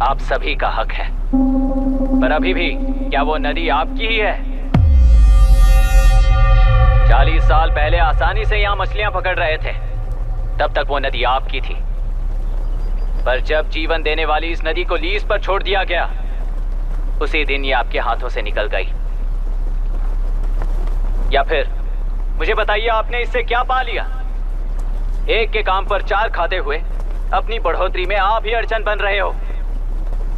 आप सभी का हक है। पर अभी भी क्या वो नदी आपकी ही है? 40 साल पहले आसानी से यहां मछलियां पकड़ रहे थे, तब तक वो नदी आपकी थी। पर जब जीवन देने वाली इस नदी को लीज पर छोड़ दिया गया, उसी दिन ये आपके हाथों से निकल गई। या फिर मुझे बताइए, आपने इससे क्या पा लिया? एक के काम पर 4 खाते हुए अपनी बढ़ोतरी में आप ही अड़चन बन रहे हो।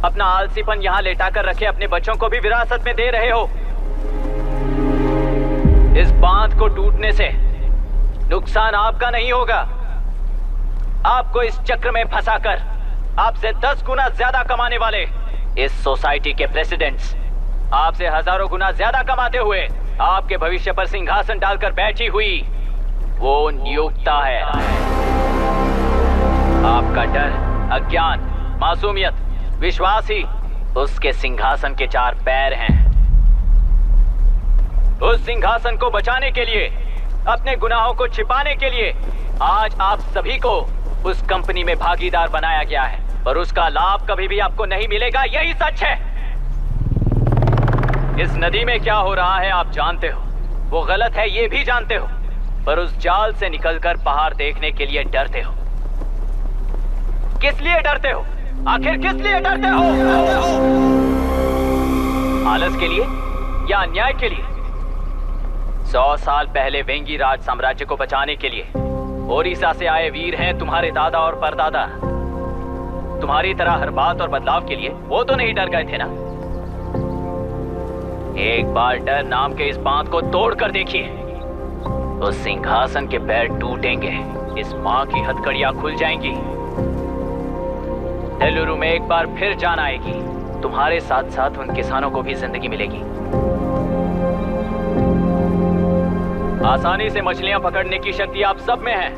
अपना आलसीपन यहां लेटाकर रखे अपने बच्चों को भी विरासत में दे रहे हो। इस बांध को टूटने से नुकसान आपका नहीं होगा, आपको इस चक्र में फंसाकर आपसे 10 गुना ज्यादा कमाने वाले इस सोसाइटी के प्रेसिडेंट्स आपसे हजारों गुना ज्यादा कमाते हुए आपके भविष्य पर सिंहासन डालकर बैठी हुई वो नियोक्ता है। आपका डर, अज्ञान, मासूमियत, विश्वास ही उसके सिंहासन के 4 पैर हैं। उस सिंहासन को बचाने के लिए, अपने गुनाहों को छिपाने के लिए आज आप सभी को उस कंपनी में भागीदार बनाया गया है, और उसका लाभ कभी भी आपको नहीं मिलेगा, यही सच है। इस नदी में क्या हो रहा है आप जानते हो, वो गलत है ये भी जानते हो, पर उस जाल से निकलकर पहाड़ देखने के लिए डरते हो। किस लिए डरते हो? आखिर किस लिए डरते हो? आलस के लिए या अन्याय के लिए? 100 साल पहले वेंगी राज साम्राज्य को बचाने के लिए ओडिशा से आए वीर हैं तुम्हारे दादा और परदादा। तुम्हारी तरह हर बात और बदलाव के लिए वो तो नहीं डर गए थे ना। एक बार डर नाम के इस बांध को तोड़ कर देखिए, तो सिंहासन के पैर टूटेंगे, इस मां की हथकड़ियां खुल जाएंगी, बेंगलुरु में एक बार फिर जान आएगी, तुम्हारे साथ साथ उन किसानों को भी जिंदगी मिलेगी। आसानी से मछलियां पकड़ने की शक्ति आप सब में है।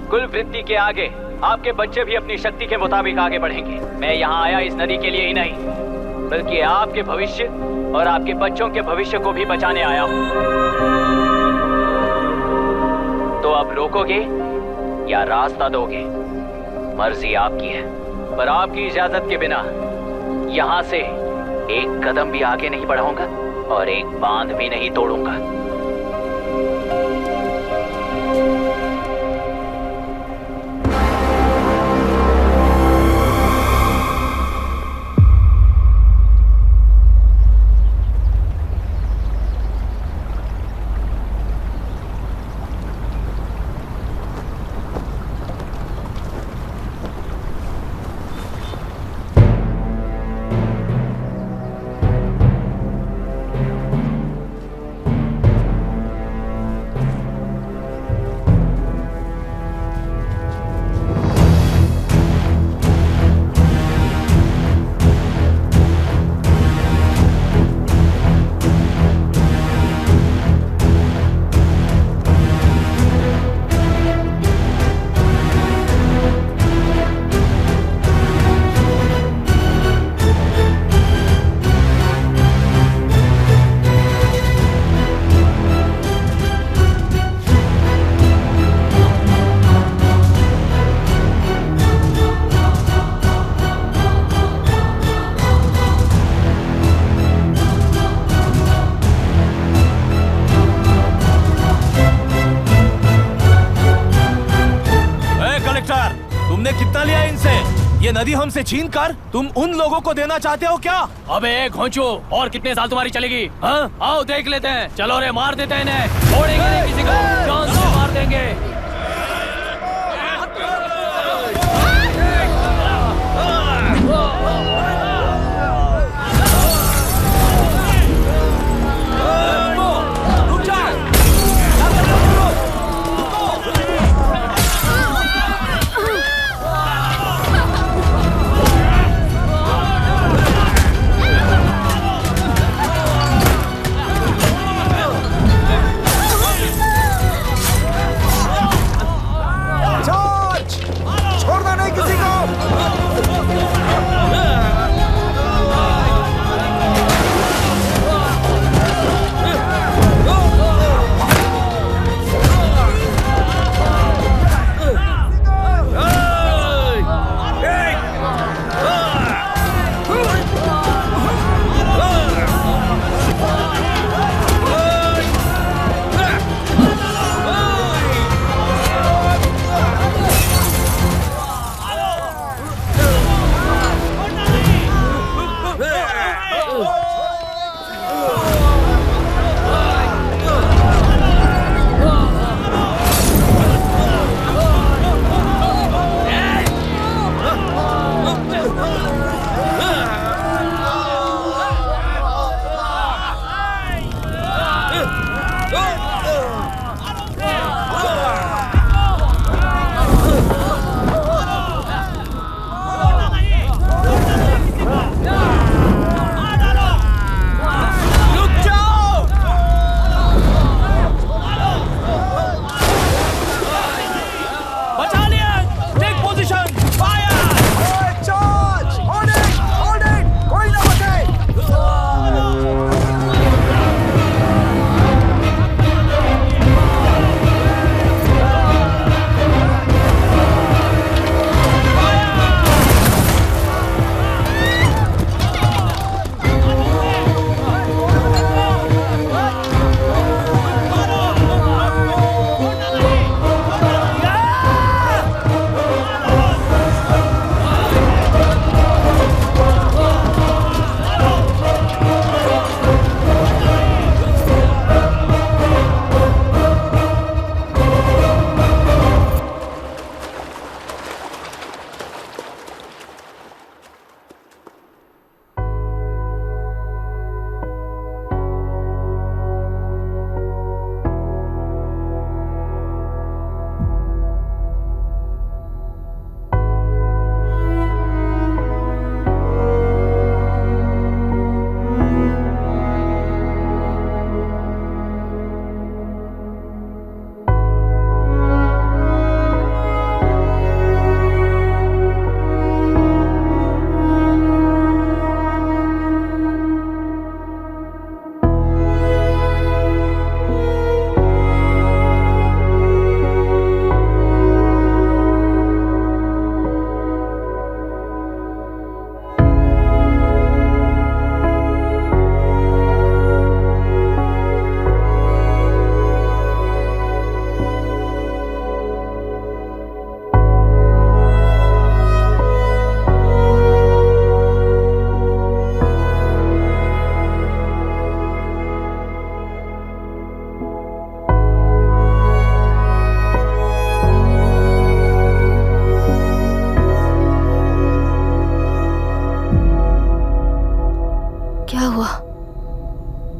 कुल वृत्ति के आगे आपके बच्चे भी अपनी शक्ति के मुताबिक आगे बढ़ेंगे। मैं यहाँ आया इस नदी के लिए ही नहीं, बल्कि आपके भविष्य और आपके बच्चों के भविष्य को भी बचाने आया हूँ। तो अब रोकोगे या रास्ता दोगे, मर्जी आपकी है, पर आपकी इजाजत के बिना यहाँ से एक कदम भी आगे नहीं बढ़ाऊंगा और एक बांध भी नहीं तोड़ूंगा। नदी हमसे छीन कर तुम उन लोगों को देना चाहते हो क्या? अबे घोंचो, और कितने साल तुम्हारी चलेगी? हाँ, आओ देख लेते हैं। चलो रे, मार देते हैं इन्हें, छोड़ेंगे नहीं किसी को, जान से मार देंगे।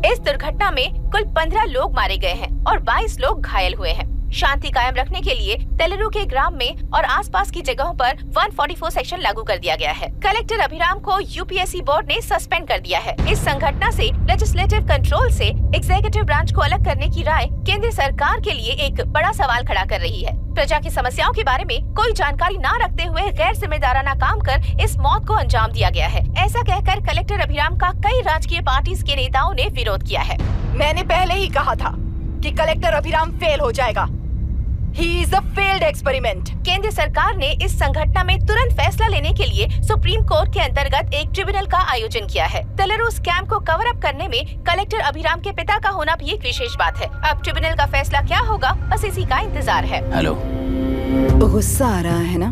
इस दुर्घटना में कुल 15 लोग मारे गए हैं और 22 लोग घायल हुए हैं। शांति कायम रखने के लिए तेलुरु के ग्राम में और आसपास की जगहों पर 144 सेक्शन लागू कर दिया गया है। कलेक्टर अभिराम को यूपीएससी बोर्ड ने सस्पेंड कर दिया है। इस संघटना से लेजिस्लेटिव कंट्रोल से एग्जीक्यूटिव ब्रांच को अलग करने की राय केंद्र सरकार के लिए एक बड़ा सवाल खड़ा कर रही है। प्रजा की समस्याओं के बारे में कोई जानकारी न रखते हुए गैर जिम्मेदाराना काम कर इस मौत को अंजाम दिया गया है। ऐसा कहकर कलेक्टर अभिराम का कई राजकीय पार्टी के नेताओं ने विरोध किया है। मैंने पहले ही कहा था कि कलेक्टर अभिराम फेल हो जाएगा। He is a failed experiment. केंद्र सरकार ने इस संघटना में तुरंत फैसला लेने के लिए सुप्रीम कोर्ट के अंतर्गत एक ट्रिब्यूनल का आयोजन किया है। तेलुरु स्कैम को कवर अप करने में कलेक्टर अभिराम के पिता का होना भी एक विशेष बात है। अब ट्रिब्यूनल का फैसला क्या होगा, बस इसी का इंतजार है। हेलो, गुस्सा आ रहा है ना?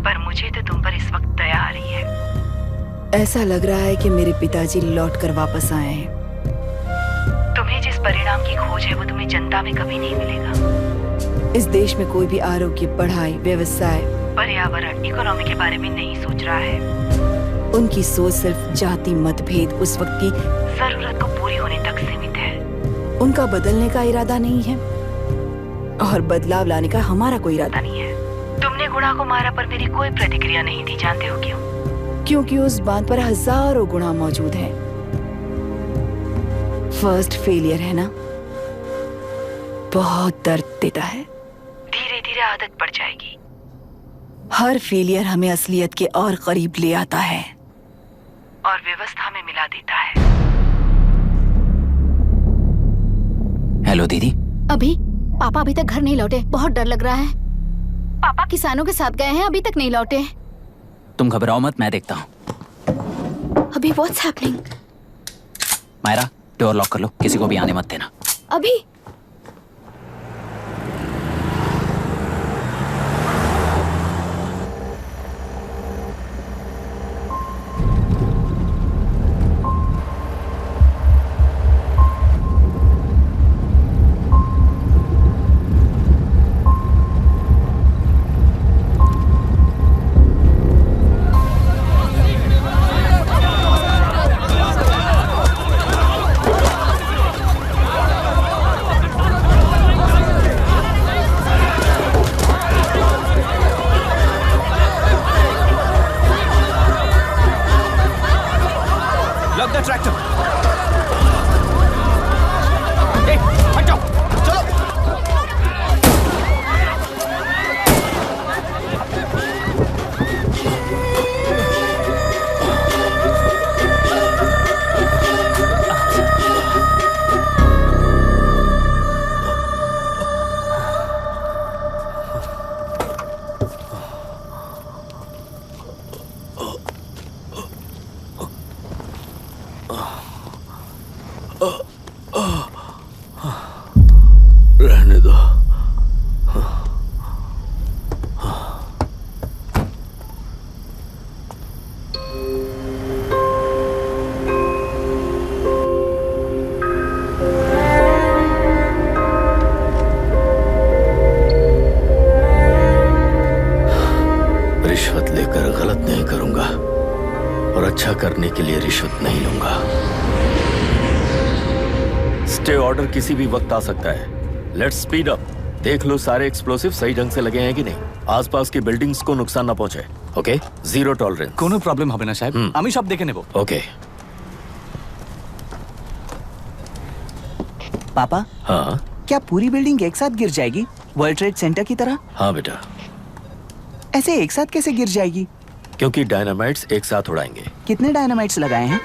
पर मुझे तो तुम पर इस वक्त दया आ रही है। ऐसा लग रहा है कि मेरे पिताजी लौट कर वापस आए हैं। तुम्हें जिस परिणाम की खोज है वो तुम्हें जनता में कभी नहीं मिलेगा। इस देश में कोई भी आरोग्य, पढ़ाई, व्यवसाय, पर्यावरण, इकोनॉमी के बारे में नहीं सोच रहा है। उनकी सोच सिर्फ जाति मतभेद उस वक्त की जरूरत को पूरी होने तक सीमित है। उनका बदलने का इरादा नहीं है और बदलाव लाने का हमारा कोई इरादा नहीं है। तुमने गुणा को मारा पर मेरी कोई प्रतिक्रिया नहीं दी, जानते हो क्यों? क्योंकि उस बात पर हजारों गुणा मौजूद हैं। फर्स्ट फेलियर है ना, बहुत दर्द देता है। धीरे धीरे आदत पड़ जाएगी। हर फेलियर हमें असलियत के और करीब ले आता है और व्यवस्था में मिला देता है। हेलो दीदी। अभी पापा अभी तक घर नहीं लौटे, बहुत डर लग रहा है। पापा किसानों के साथ गए हैं, अभी तक नहीं लौटे। तुम घबराओ मत, मैं देखता हूँ। अभी what's happening? Myra, door lock कर लो, किसी को भी आने मत देना। अभी रहने दो। रिश्वत लेकर गलत नहीं करूंगा और अच्छा करने के लिए रिश्वत नहीं लूंगा। स्टे ऑर्डर किसी भी वक्त आ सकता है। Let's speed up. देख लो सारे एक्सप्लोसिव सही ढंग से लगे हैं कि नहीं। आसपास की बिल्डिंग्स को नुकसान ना पहुंचे। Okay, zero tolerance. कोनो प्रॉब्लम হবে না সাহেব, আমি সব দেখে নেব। ओके। पापा, हाँ क्या पूरी बिल्डिंग एक साथ गिर जाएगी, वर्ल्ड ट्रेड सेंटर की तरह? हाँ बेटा। ऐसे एक साथ कैसे गिर जाएगी? क्योंकि डायनामाइट्स एक साथ उड़ाएंगे। कितने डायनामाइट्स लगाए हैं?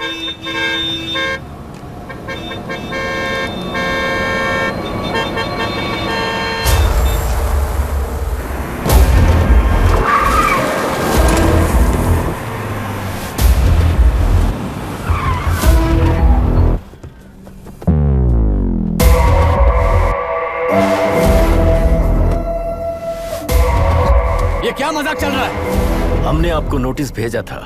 ये क्या मजाक चल रहा है? हमने आपको नोटिस भेजा था,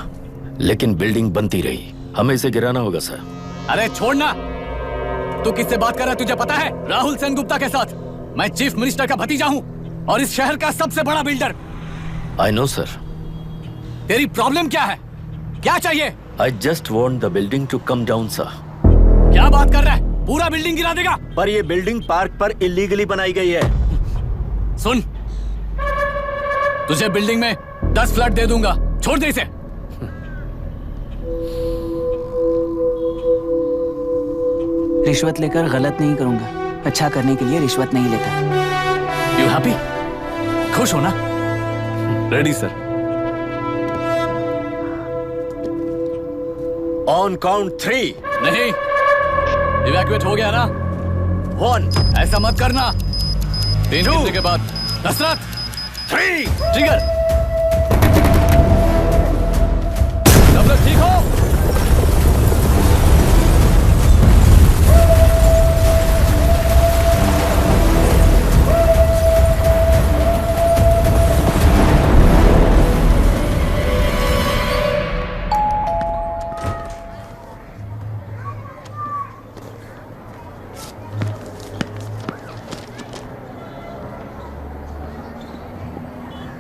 लेकिन बिल्डिंग बनती रही। हमें इसे गिराना होगा सर। अरे छोड़ना। तू किससे बात कर रहा है तुझे पता है? राहुल सेनगुप्ता के साथ। मैं चीफ मिनिस्टर का भतीजा हूँ और इस शहर का सबसे बड़ा बिल्डर। I know sir. तेरी प्रॉब्लम क्या है? क्या चाहिए? I just want the building to come down sir. क्या बात कर रहा है? पूरा बिल्डिंग गिरा देगा। पर ये बिल्डिंग पार्क पर इलीगली बनाई गई है। सुन, तुझे बिल्डिंग में 10 फ्लैट दे दूंगा, छोड़ दे इसे। रिश्वत लेकर गलत नहीं करूंगा, अच्छा करने के लिए रिश्वत नहीं लेता। You happy? खुश हो ना? Ready sir. On count 3। नहीं, इवैक्यूएट हो गया ना? 1। ऐसा मत करना। 3 गिनने के बाद दशरथ 3 ट्रिगर। सब लोग ठीक हो?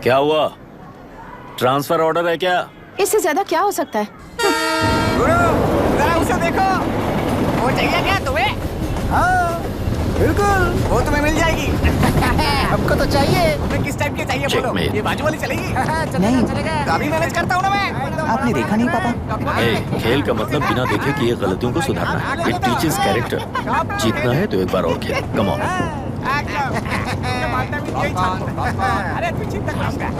क्या हुआ? ट्रांसफर ऑर्डर है क्या? इससे ज्यादा क्या हो सकता है? जरा उसे देखो, वो चाहिए क्या तुम्हें? हाँ बिल्कुल, वो तुम्हें मिल जाएगी। हमको तो चाहिए। तुम्हें किस टाइप की चाहिए बोलो? ये बाजू वाली चलेगी? नहीं चलेगा। अभी मैनेज करता हूँ ना मैं। आपने देखा नहीं पापा? खेल का मतलब बिना देखे किए गलतियों को सुधारना है। It teaches character. जीतना है तो एक बार और खेल। Come on. अरे तू चिंता मत कर।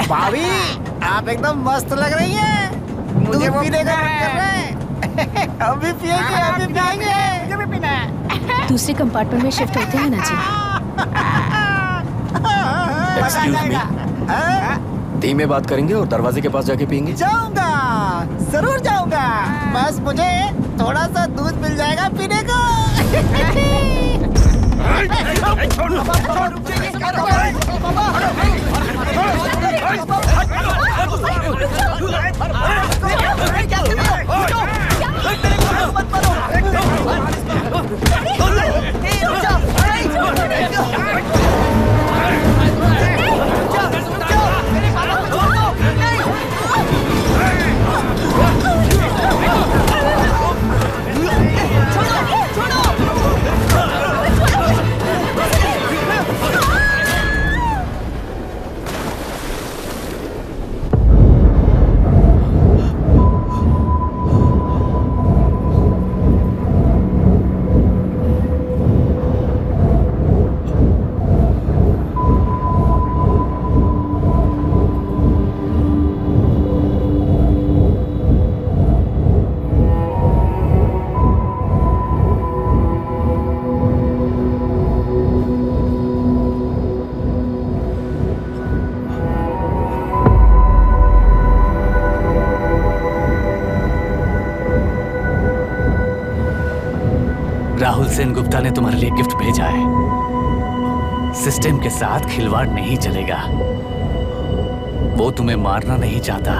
भाभी, आप एकदम मस्त लग रही हैं। मुझे वो पीने का मन कर रहा है। अभी पिएंगे, अभी पिएंगे। मुझे भी पीना है। दूसरे कंपार्टमेंट में शिफ्ट होते हैं ना जी। एक्सक्यूज मी, धीमे बात करेंगे और दरवाजे के पास जाके पिएंगे। जाऊंगा, जरूर जाऊंगा। बस मुझे थोड़ा सा दूध मिल जाएगा पीने को। राहुल सेनगुप्ता ने तुम्हारे लिए गिफ्ट भेजा है। सिस्टम के साथ खिलवाड़ नहीं चलेगा। वो तुम्हें मारना नहीं चाहता,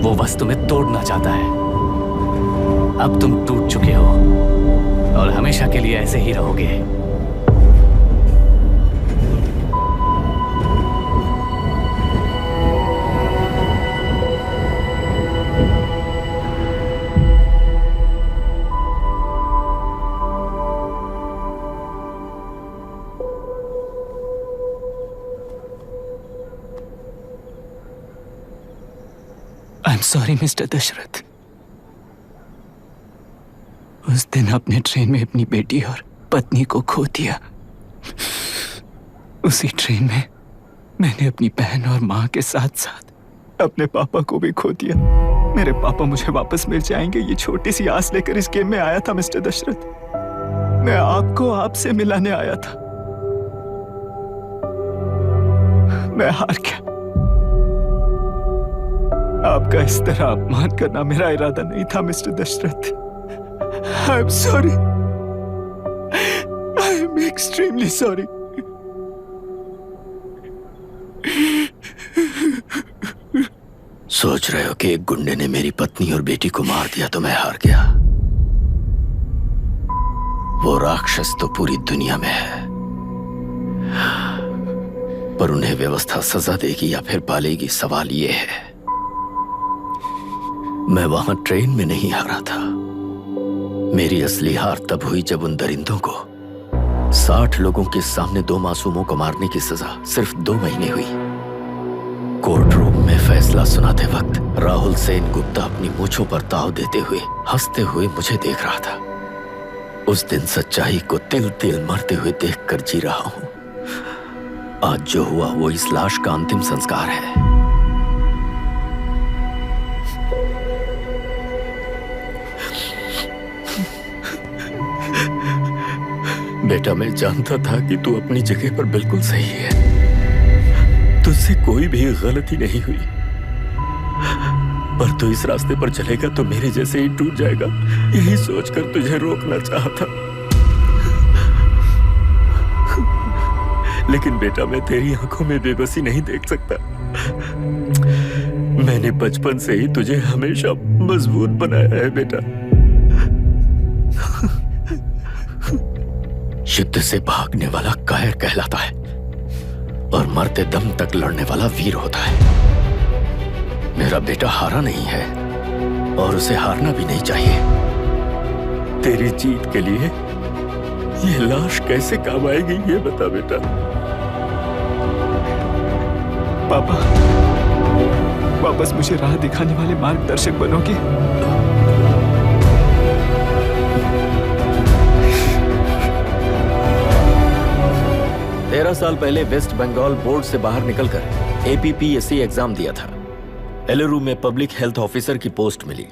वो बस तुम्हें तोड़ना चाहता है। अब तुम टूट चुके हो और हमेशा के लिए ऐसे ही रहोगे। I'm sorry, mister Dasharath. उस दिन अपने ट्रेन में अपनी बेटी और पत्नी को खो दिया। उसी ट्रेन में मैंने अपनी बहन और माँ के साथ साथ अपने पापा को भी खो दिया। मेरे पापा मुझे वापस मिल जाएंगे, ये छोटी सी आस लेकर इस गेम में आया था मिस्टर दशरथ। मैं आपको आपसे मिलाने आया था। मैं हार गया। आपका इस तरह अपमान करना मेरा इरादा नहीं था mister Dashrath. I am sorry. I am extremely sorry. सोच रहे हो कि एक गुंडे ने मेरी पत्नी और बेटी को मार दिया तो मैं हार गया? वो राक्षस तो पूरी दुनिया में है, पर उन्हें व्यवस्था सजा देगी या फिर पालेगी, सवाल ये है। मैं वहां ट्रेन में नहीं हारा था, मेरी असली हार तब हुई जब उन दरिंदों को 60 लोगों के सामने 2 मासूमों को मारने की सजा सिर्फ 2 महीने हुई। कोर्ट रूम में फैसला सुनाते वक्त राहुल सेन गुप्ता अपनी मूंछों पर ताव देते हुए हंसते हुए मुझे देख रहा था। उस दिन सच्चाई को तिल तिल मरते हुए देखकर जी रहा हूं। आज जो हुआ वो इस लाश का अंतिम संस्कार है। बेटा, मैं जानता था कि तू अपनी जगह पर बिल्कुल सही है। तुझसे कोई भी गलती नहीं हुई, पर तू इस रास्ते पर चलेगा तो मेरे जैसे ही टूट जाएगा, यही सोचकर तुझे रोकना चाहता। लेकिन बेटा, मैं तेरी आंखों में बेबसी नहीं देख सकता। मैंने बचपन से ही तुझे हमेशा मजबूत बनाया है बेटा। युद्ध से भागने वाला कायर कहलाता है और मरते दम तक लड़ने वाला वीर होता है। मेरा बेटा हारा नहीं है और उसे हारना भी नहीं चाहिए। तेरी जीत के लिए ये लाश कैसे काम आएगी, ये बता बेटा। पापा, वापस मुझे राह दिखाने वाले मार्गदर्शक बनोगे? 13 साल पहले वेस्ट बंगाल बोर्ड से बाहर निकलकर APPSC एग्जाम दिया था। एलुरु में पब्लिक हेल्थ ऑफिसर की पोस्ट मिली।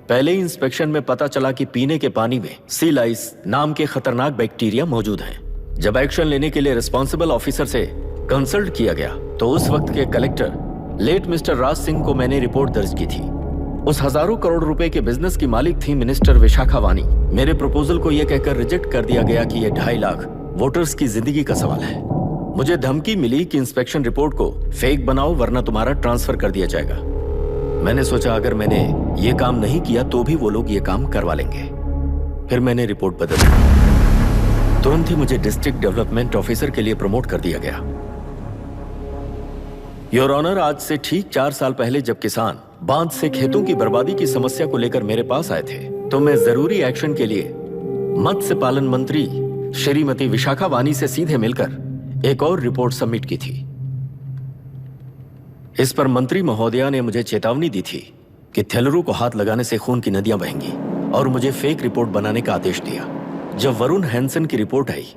पहले ही इंस्पेक्शन में पता चला कि पीने के पानी में सी लाइस नाम के खतरनाक बैक्टीरिया मौजूद हैं। जब एक्शन लेने के लिए रिस्पॉन्सिबल ऑफिसर से कंसल्ट किया गया तो उस वक्त के collector late mister Raj Singh को मैंने रिपोर्ट दर्ज की थी। उस हजारों करोड़ रुपए के बिजनेस की मालिक थी मिनिस्टर विशाखा वानी। मेरे प्रपोजल को यह कहकर रिजेक्ट कर दिया गया कि यह 2.5 लाख वोटर्स की जिंदगी का सवाल है। मुझे धमकी मिली कि इंस्पेक्शन रिपोर्ट को फेक बनाओ वरना तुम्हारा ट्रांसफर कर दिया जाएगा। मैंने सोचा अगर मैंने ये काम नहीं किया तो भी वो लोग ये काम करवा लेंगे। फिर मैंने रिपोर्ट बदल दी। तुरंत ही मुझे डिस्ट्रिक्ट डेवलपमेंट ऑफिसर के लिए प्रमोट कर दिया गया। योर ऑनर, आज से ठीक 4 साल पहले जब किसान बांध से खेतों की बर्बादी की समस्या को लेकर मेरे पास आए थे तो मैं जरूरी एक्शन के लिए मत्स्य पालन मंत्री श्रीमती विशाखा वानी से सीधे मिलकर एक और रिपोर्ट सबमिट की थी। इस पर मंत्री महोदया ने मुझे चेतावनी दी थी कि थेलरू को हाथ लगाने से खून की नदियां बहेंगी और मुझे फेक रिपोर्ट बनाने का आदेश दिया। जब वरुण हैंसन की रिपोर्ट आई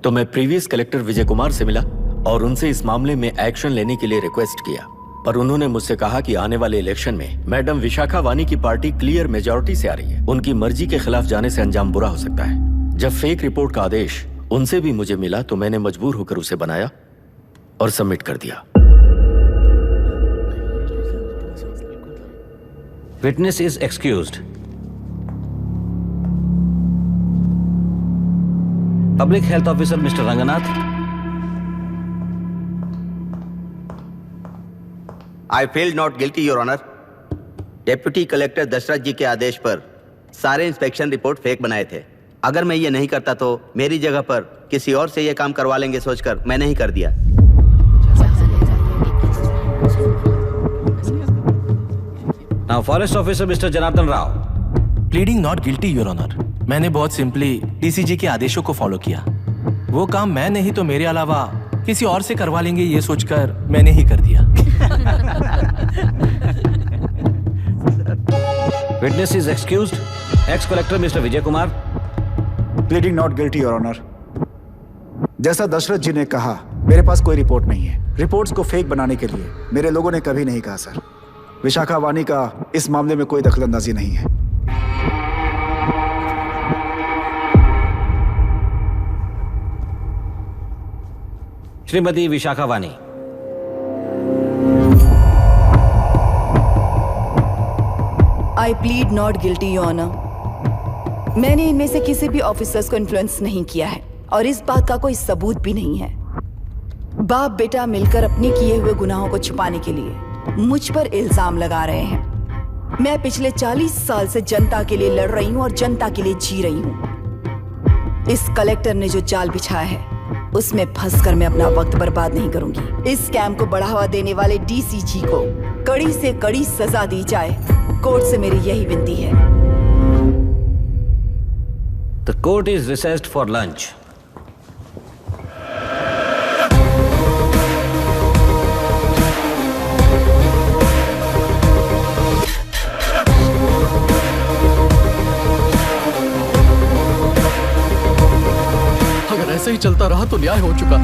तो मैं प्रीवियस कलेक्टर विजय कुमार से मिला और उनसे इस मामले में एक्शन लेने के लिए रिक्वेस्ट किया, पर उन्होंने मुझसे कहा कि आने वाले इलेक्शन में मैडम विशाखा वानी की पार्टी क्लियर मेजॉरिटी से आ रही है, उनकी मर्जी के खिलाफ जाने से अंजाम बुरा हो सकता है। जब फेक रिपोर्ट का आदेश उनसे भी मुझे मिला तो मैंने मजबूर होकर उसे बनाया और सबमिट कर दिया। Witness is excused. Public health officer mister Ranganath. I feel not guilty your honour. Deputy collector Dashrath ji के आदेश पर सारे इंस्पेक्शन रिपोर्ट फेक बनाए थे। अगर मैं ये नहीं करता तो मेरी जगह पर किसी और से ये काम करवा लेंगे सोचकर मैं नहीं कर दिया। Now forest officer mister Janardhan Rao. Pleading not guilty your honour. मैंने बहुत सिंपली डीसीजी के आदेशों को फॉलो किया। वो काम मैं नहीं तो मेरे अलावा किसी और से करवा लेंगे ये सोचकर मैंने ही कर दिया। Witness is excused. Ex collector mister Vijay Kumar. Pleading not guilty your honour. जैसा दशरथ जी ने कहा, मेरे पास कोई रिपोर्ट नहीं है। रिपोर्ट्स को फेक बनाने के लिए मेरे लोगों ने कभी नहीं कहा सर। विशाखा वानी का इस मामले में कोई दखलंदाजी नहीं है। Shrimati Vishakha Wani. I plead not guilty your honour. मैंने इनमें से किसी भी ऑफिसर्स को इन्फ्लुएंस नहीं किया है और इस बात का कोई सबूत भी नहीं है। बाप बेटा मिलकर अपने किए हुए गुनाहों को छुपाने के लिए मुझ पर इल्जाम लगा रहे हैं। मैं पिछले 40 साल से जनता के लिए लड़ रही हूं और जनता के लिए जी रही हूं। इस कलेक्टर ने जो जाल बिछाया है उसमें फंसकर मैं अपना वक्त बर्बाद नहीं करूंगी। इस स्कैम को बढ़ावा देने वाले डीसीजी को कड़ी से कड़ी सजा दी जाए। कोर्ट से मेरी यही विनती है। The court is recessed for lunch. अगर ऐसे ही चलता रहा तो न्याय हो चुका।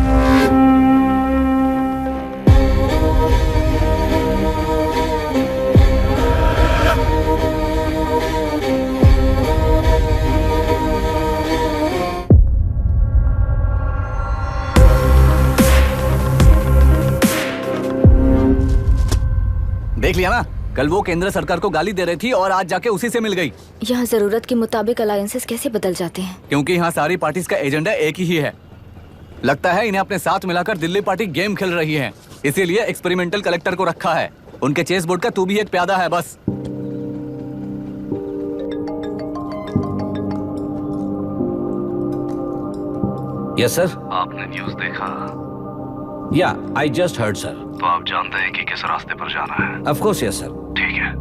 देख लिया ना, कल वो केंद्र सरकार को गाली दे रही थी और आज जाके उसी से मिल गई। यहाँ जरूरत के मुताबिक अलायंसेस कैसे बदल जाते हैं? क्योंकि यहाँ सारी पार्टीज का एजेंडा एक ही है। लगता है इन्हें अपने साथ मिलाकर दिल्ली पार्टी गेम खेल रही है, इसीलिए एक्सपेरिमेंटल कलेक्टर को रखा है। उनके चेस बोर्ड का तू भी एक प्यादा है बस। Yes sir. आपने न्यूज़ देखा? या आई जस्ट हर्ड सर। तो आप जानते हैं कि किस रास्ते पर जाना है? Of course yes sir. ठीक है।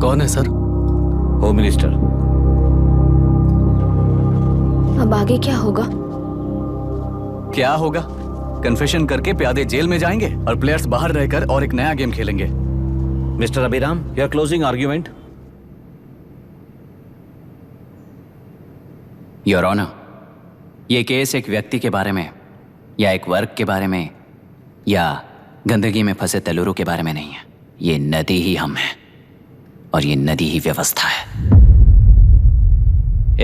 कौन है सर? Home minister. अब आगे क्या होगा? क्या होगा? कन्फेशन करके प्यादे जेल में जाएंगे और प्लेयर्स बाहर रहकर और एक नया गेम खेलेंगे। Mister Abhiram, your closing argument. Your honour, ये केस एक व्यक्ति के बारे में या एक वर्ग के बारे में या गंदगी में फंसे तेलुरु के बारे में नहीं है। ये नदी ही हम हैं और ये नदी ही व्यवस्था है।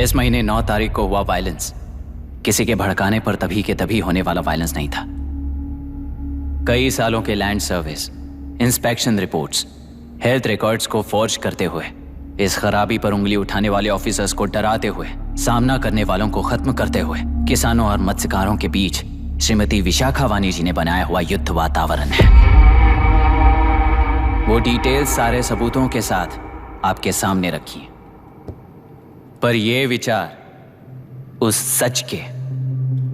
इस महीने 9 तारीख को हुआ वायलेंस किसी के भड़काने पर तभी के तभी होने वाला वायलेंस नहीं था। कई सालों के land service, inspection reports, health records को फॉर्ज करते हुए, इस खराबी पर उंगली उठाने वाले ऑफिसर्स को डराते हुए, सामना करने वालों को खत्म करते हुए किसानों और मत्स्यकारों के बीच श्रीमती विशाखा वानी जी ने बनाया हुआ युद्ध वातावरण है। वो डिटेल्स सारे सबूतों के साथ आपके सामने रखी, पर यह विचार उस सच के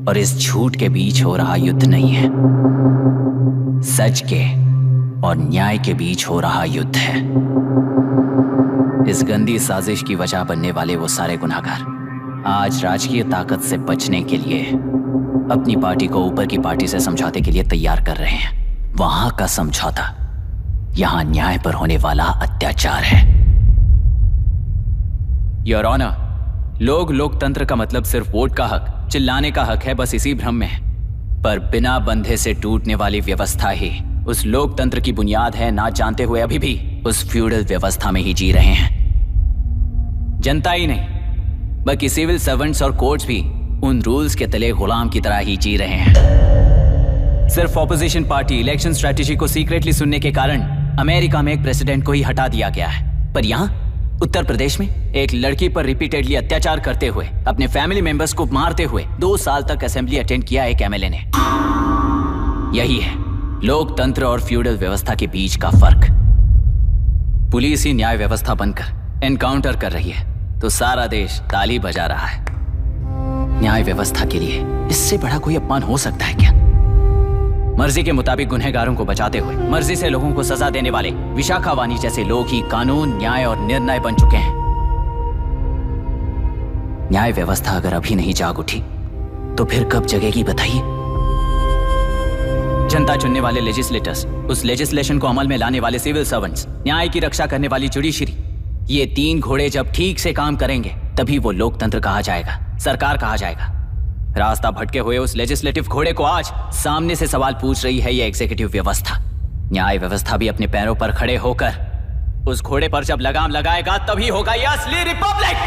और इस झूठ के बीच हो रहा युद्ध नहीं है। सच के और न्याय के बीच हो रहा युद्ध है। इस गंदी साजिश की वजह बनने वाले वो सारे गुनाहगार आज राजकीय ताकत से बचने के लिए अपनी पार्टी को ऊपर की पार्टी से समझौते के लिए तैयार कर रहे हैं। वहां का समझौता यहां न्याय पर होने वाला अत्याचार है। योर ऑनर, लोकतंत्र का मतलब सिर्फ वोट का हक, चिल्लाने का हक है, बस इसी भ्रम में है। पर बिना बंधे से टूटने वाली व्यवस्था ही उस लोकतंत्र की बुनियाद है, ना जानते हुए अभी भी उस फ्यूडल व्यवस्था में ही जी रहे हैं। जनता ही नहीं बल्कि सिविल सर्वेंट्स और कोर्ट्स भी उन रूल्स के तले गुलाम की तरह ही जी रहे हैं। सिर्फ ऑपोजिशन पार्टी इलेक्शन स्ट्रेटेजी को सीक्रेटली सुनने के कारण अमेरिका में एक प्रेसिडेंट को ही हटा दिया गया है, पर यहां उत्तर प्रदेश में एक लड़की पर रिपीटेडली अत्याचार करते हुए, अपने फैमिली मेंबर्स को मारते हुए 2 साल तक असेंबली अटेंड किया एक एमएलए ने। यही है लोकतंत्र और फ्यूडल व्यवस्था के बीच का फर्क। पुलिस ही न्याय व्यवस्था बनकर एनकाउंटर कर रही है तो सारा देश ताली बजा रहा है। न्याय व्यवस्था के लिए इससे बड़ा कोई अपमान हो सकता है क्या? मर्जी के मुताबिक गुनहगारों को बचाते हुए मर्जी से लोगों को सजा देने वाले विशाखा वानी जैसे लोग ही कानून, न्याय और निर्णय बन चुके हैं। न्याय व्यवस्था अगर अभी नहीं जाग उठी तो फिर कब जगेगी बताइए? जनता चुनने वाले लेजिस्लेटर्स, उस लेजिस्लेशन को अमल में लाने वाले सिविल सर्वेंट्स, न्याय की रक्षा करने वाली जुडिशरी, ये 3 घोड़े जब ठीक से काम करेंगे तभी वो लोकतंत्र कहा जाएगा, सरकार कहा जाएगा। रास्ता भटके हुए उस लेजिस्लेटिव घोड़े को आज सामने से सवाल पूछ रही है ये एग्जीक्यूटिव व्यवस्था। न्याय व्यवस्था भी अपने पैरों पर खड़े होकर उस घोड़े पर जब लगाम लगाएगा तभी होगा ये असली रिपब्लिक।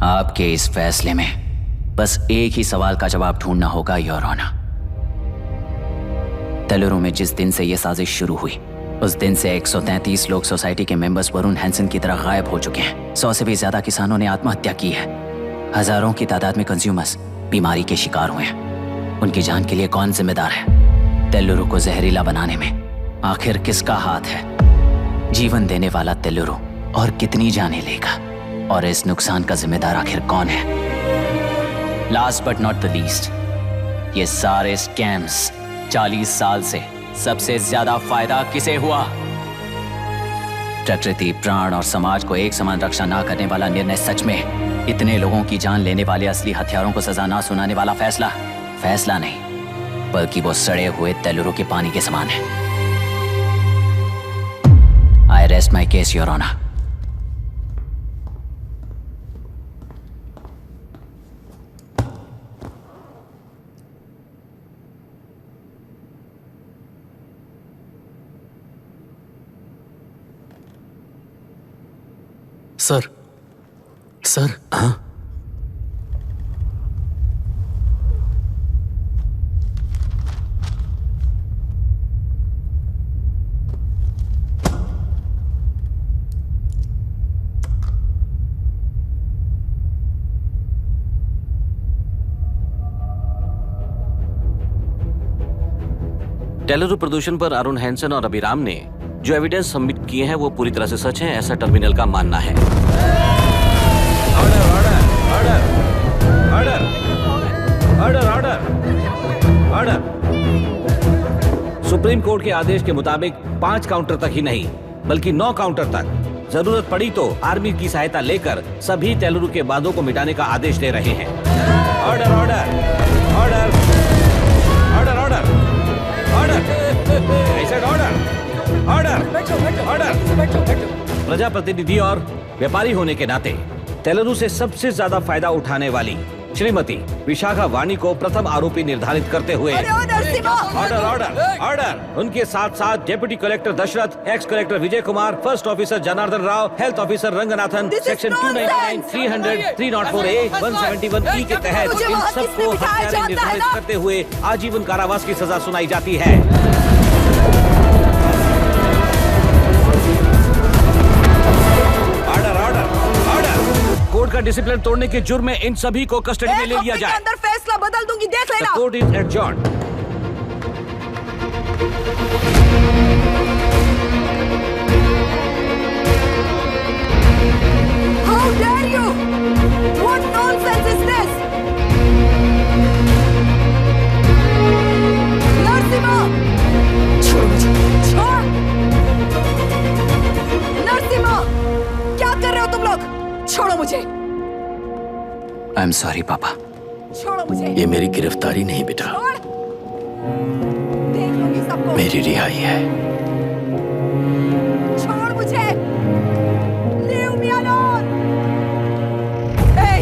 आपके इस फैसले में बस एक ही सवाल का जवाब ढूंढना होगा योर ऑनर। तेलुरु में जिस दिन से यह साजिश शुरू हुई उस दिन से 133 लोग सोसाइटी के मेंबर्स वरुण हैंसन की तरह गायब हो चुके हैं। 100 से भी ज्यादा किसानों ने आत्महत्या की है। हजारों की तादाद में कंज्यूमर्स बीमारी के शिकार हुए हैं। उनकी जान के लिए कौन जिम्मेदार है? तेलुरु को जहरीला बनाने में आखिर किसका हाथ है? जीवन देने वाला तेलुरु और कितनी जाने लेगा? और इस नुकसान का जिम्मेदार आखिर कौन है? Last but not the least, ये सारे स्कैम्स 40 साल से सबसे ज्यादा फायदा किसे हुआ? प्रकृति, प्राण और समाज को एक समान रक्षा ना करने वाला निर्णय सच में इतने लोगों की जान लेने वाले असली हथियारों को सजा ना सुनाने वाला फैसला नहीं, बल्कि वो सड़े हुए तेलुरु के पानी के समान है। I rest my case your honour. Sir हाँ? टेलुरु प्रदूषण पर अरुण हैंसन और अभिराम ने जो एविडेंस सबमिट किए हैं वो पूरी तरह से सच है, ऐसा टर्मिनल का मानना है। ऑर्डर। सुप्रीम कोर्ट के आदेश के मुताबिक 5 काउंटर तक ही नहीं बल्कि 9 काउंटर तक जरूरत पड़ी तो आर्मी की सहायता लेकर सभी टेलुरु के बांधों को मिटाने का आदेश दे रहे हैं। Order order order order order order order. प्रजाप्रतिनिधि और व्यापारी होने के नाते टेलुरु से सबसे ज्यादा फायदा उठाने वाली श्रीमती विशाखा वाणी को प्रथम आरोपी निर्धारित करते हुए ऑर्डर ऑर्डर ऑर्डर। उनके साथ साथ deputy collector Dashrath, ex collector Vijay Kumar, first officer Janardhan Rao, health officer Ranganathan, section 299, 300, 304A, 171E के तहत इन सबको हत्यारे निर्धारित करते हुए आजीवन कारावास की सजा सुनाई जाती है। कोर्ट का डिसिप्लिन तोड़ने के जुर्म में इन सभी को कस्टडी में ले लिया जाए। अंदर फैसला बदल दूंगी, देख लेना। Court is adjourned. How dare you? What nonsense is this? Narasimha, छोड़ मुझे, छोड़। नरसिम्हा, क्या कर रहे हो तुम लोग? छोड़ो मुझे। आई एम सॉरी पापा। छोड़ो मुझे। ये मेरी गिरफ्तारी नहीं बेटा, देख लूंगी सबको। मेरी रिहाई है। छोड़ मुझे। Leave me alone. Hey,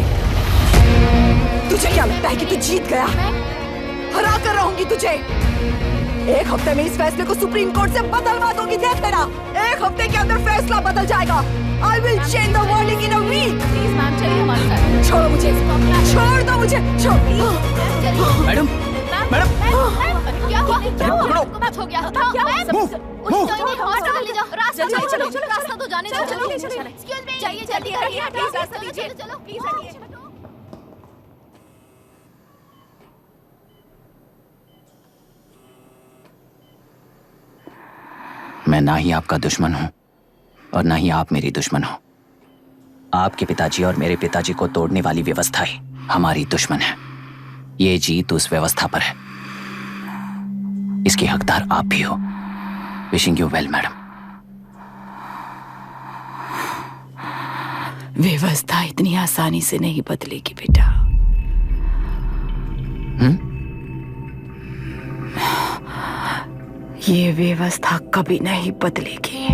तुझे क्या लगता है कि तू जीत गया? हरा कर रहूंगी तुझे। एक हफ्ते में इस फैसले को सुप्रीम कोर्ट से बदलवा दूंगी, देख लेना। एक हफ्ते के अंदर फैसला बदल जाएगा। I will change the verdict in a week. Please ma'am, चलिए हमारे साथ। छोड़ो मुझे, छोड़ दो मुझे, छोड़। मैडम, क्या हुआ? पकड़ो। कुछ हो गया? रास्ता तो जाने दो। एक्सक्यूज मी, जाइए जल्दी करिए, प्लीज रास्ता दीजिए। चलो प्लीज हटिए। मैं ना ही आपका दुश्मन हूं और ना ही आप मेरी दुश्मन हो। आपके पिताजी और मेरे पिताजी को तोड़ने वाली व्यवस्था ही हमारी दुश्मन है। ये जीत उस व्यवस्था पर है, इसके हकदार आप भी हो। Wishing you well madam. व्यवस्था इतनी आसानी से नहीं बदलेगी बेटा। ये व्यवस्था कभी नहीं बदलेगी।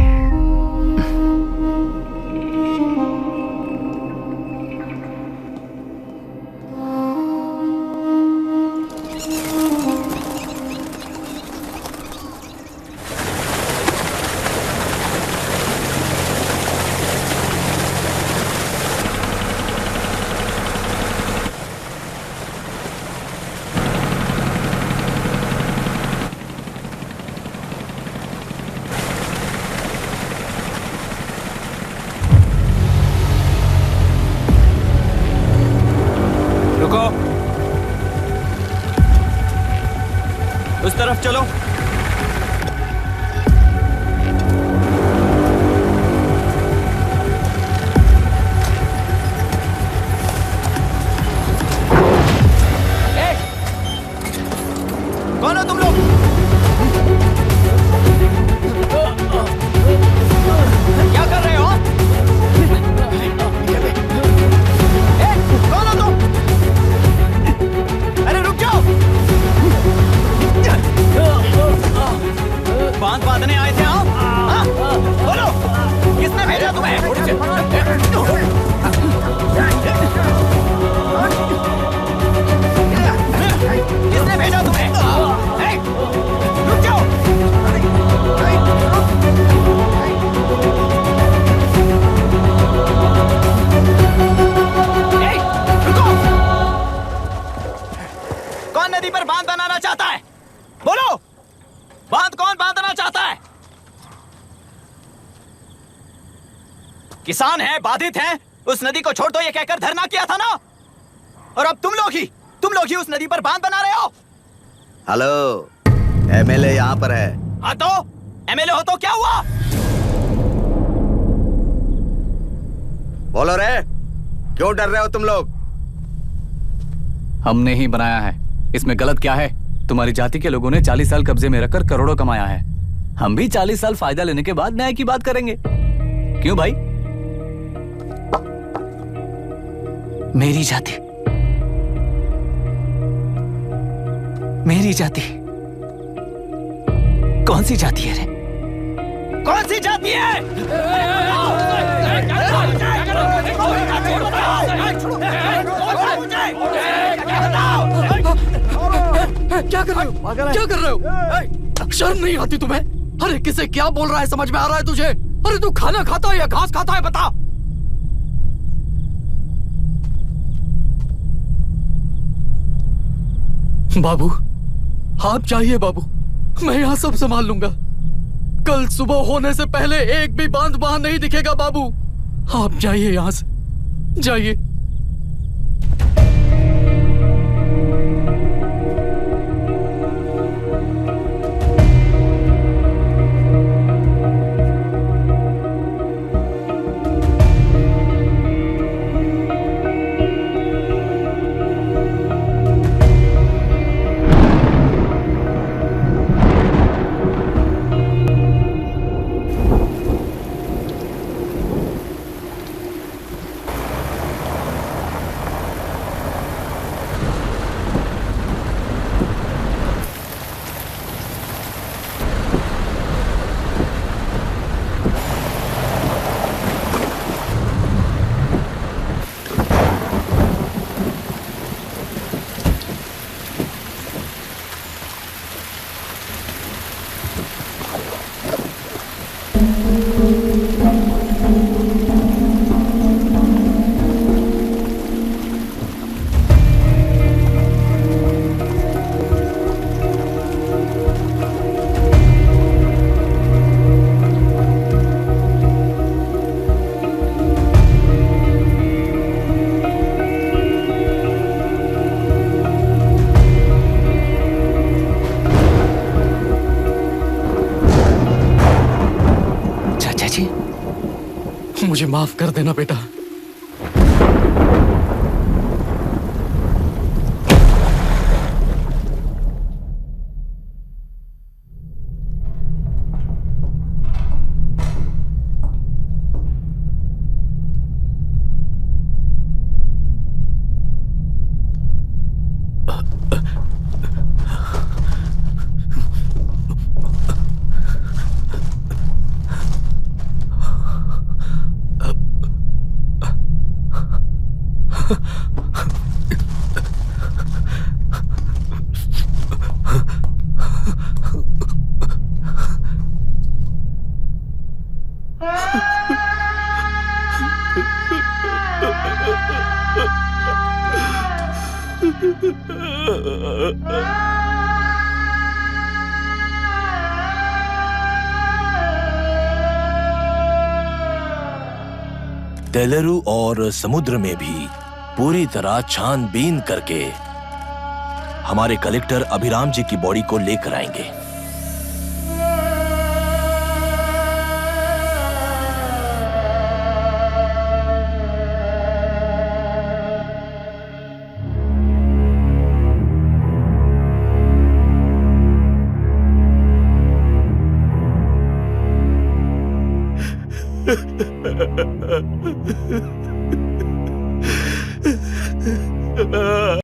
बांध बांधने आए थे? हाँ? बोलो, किसने भेजा तुम्हें? किसने भेजा तुम्हें? रुक जाओ। कौन नदी पर बांध बनाना चाहता है? बोलो, बांध कौन बांधना चाहता है? किसान हैं, बाधित हैं, उस नदी को छोड़ दो ये कहकर धरना किया था ना? और अब तुम लोग ही उस नदी पर बांध बना रहे हो। हेलो, एमएलए यहाँ पर है। हाँ तो एमएलए हो तो क्या हुआ? बोलो रे, क्यों डर रहे हो तुम लोग? हमने ही बनाया है, इसमें गलत क्या है? तुम्हारी जाति के लोगों ने 40 साल कब्जे में रखकर करोड़ों कमाया है। हम भी 40 साल फायदा लेने के बाद न्याय की बात करेंगे। क्यों भाई? मेरी जाति, मेरी जाति कौन सी जाति है रे? कौन सी जाति है? क्या कर रहे हो? क्या कर रहे हो? शर्म नहीं आती तुम्हें? अरे किसे क्या बोल रहा है, समझ में आ रहा है तुझे? अरे तू खाना खाता है या घास खाता है, बता। बाबू, आप चाहिए बाबू, मैं यहाँ सब संभाल लूंगा। कल सुबह होने से पहले एक भी बांध वहां नहीं दिखेगा बाबू। आप जाइए यहाँ से, जाइए। मुझे माफ कर देना बेटा। तेलुरु और समुद्र में भी पूरी तरह छानबीन करके हमारे कलेक्टर अभिराम जी की बॉडी को लेकर आएंगे।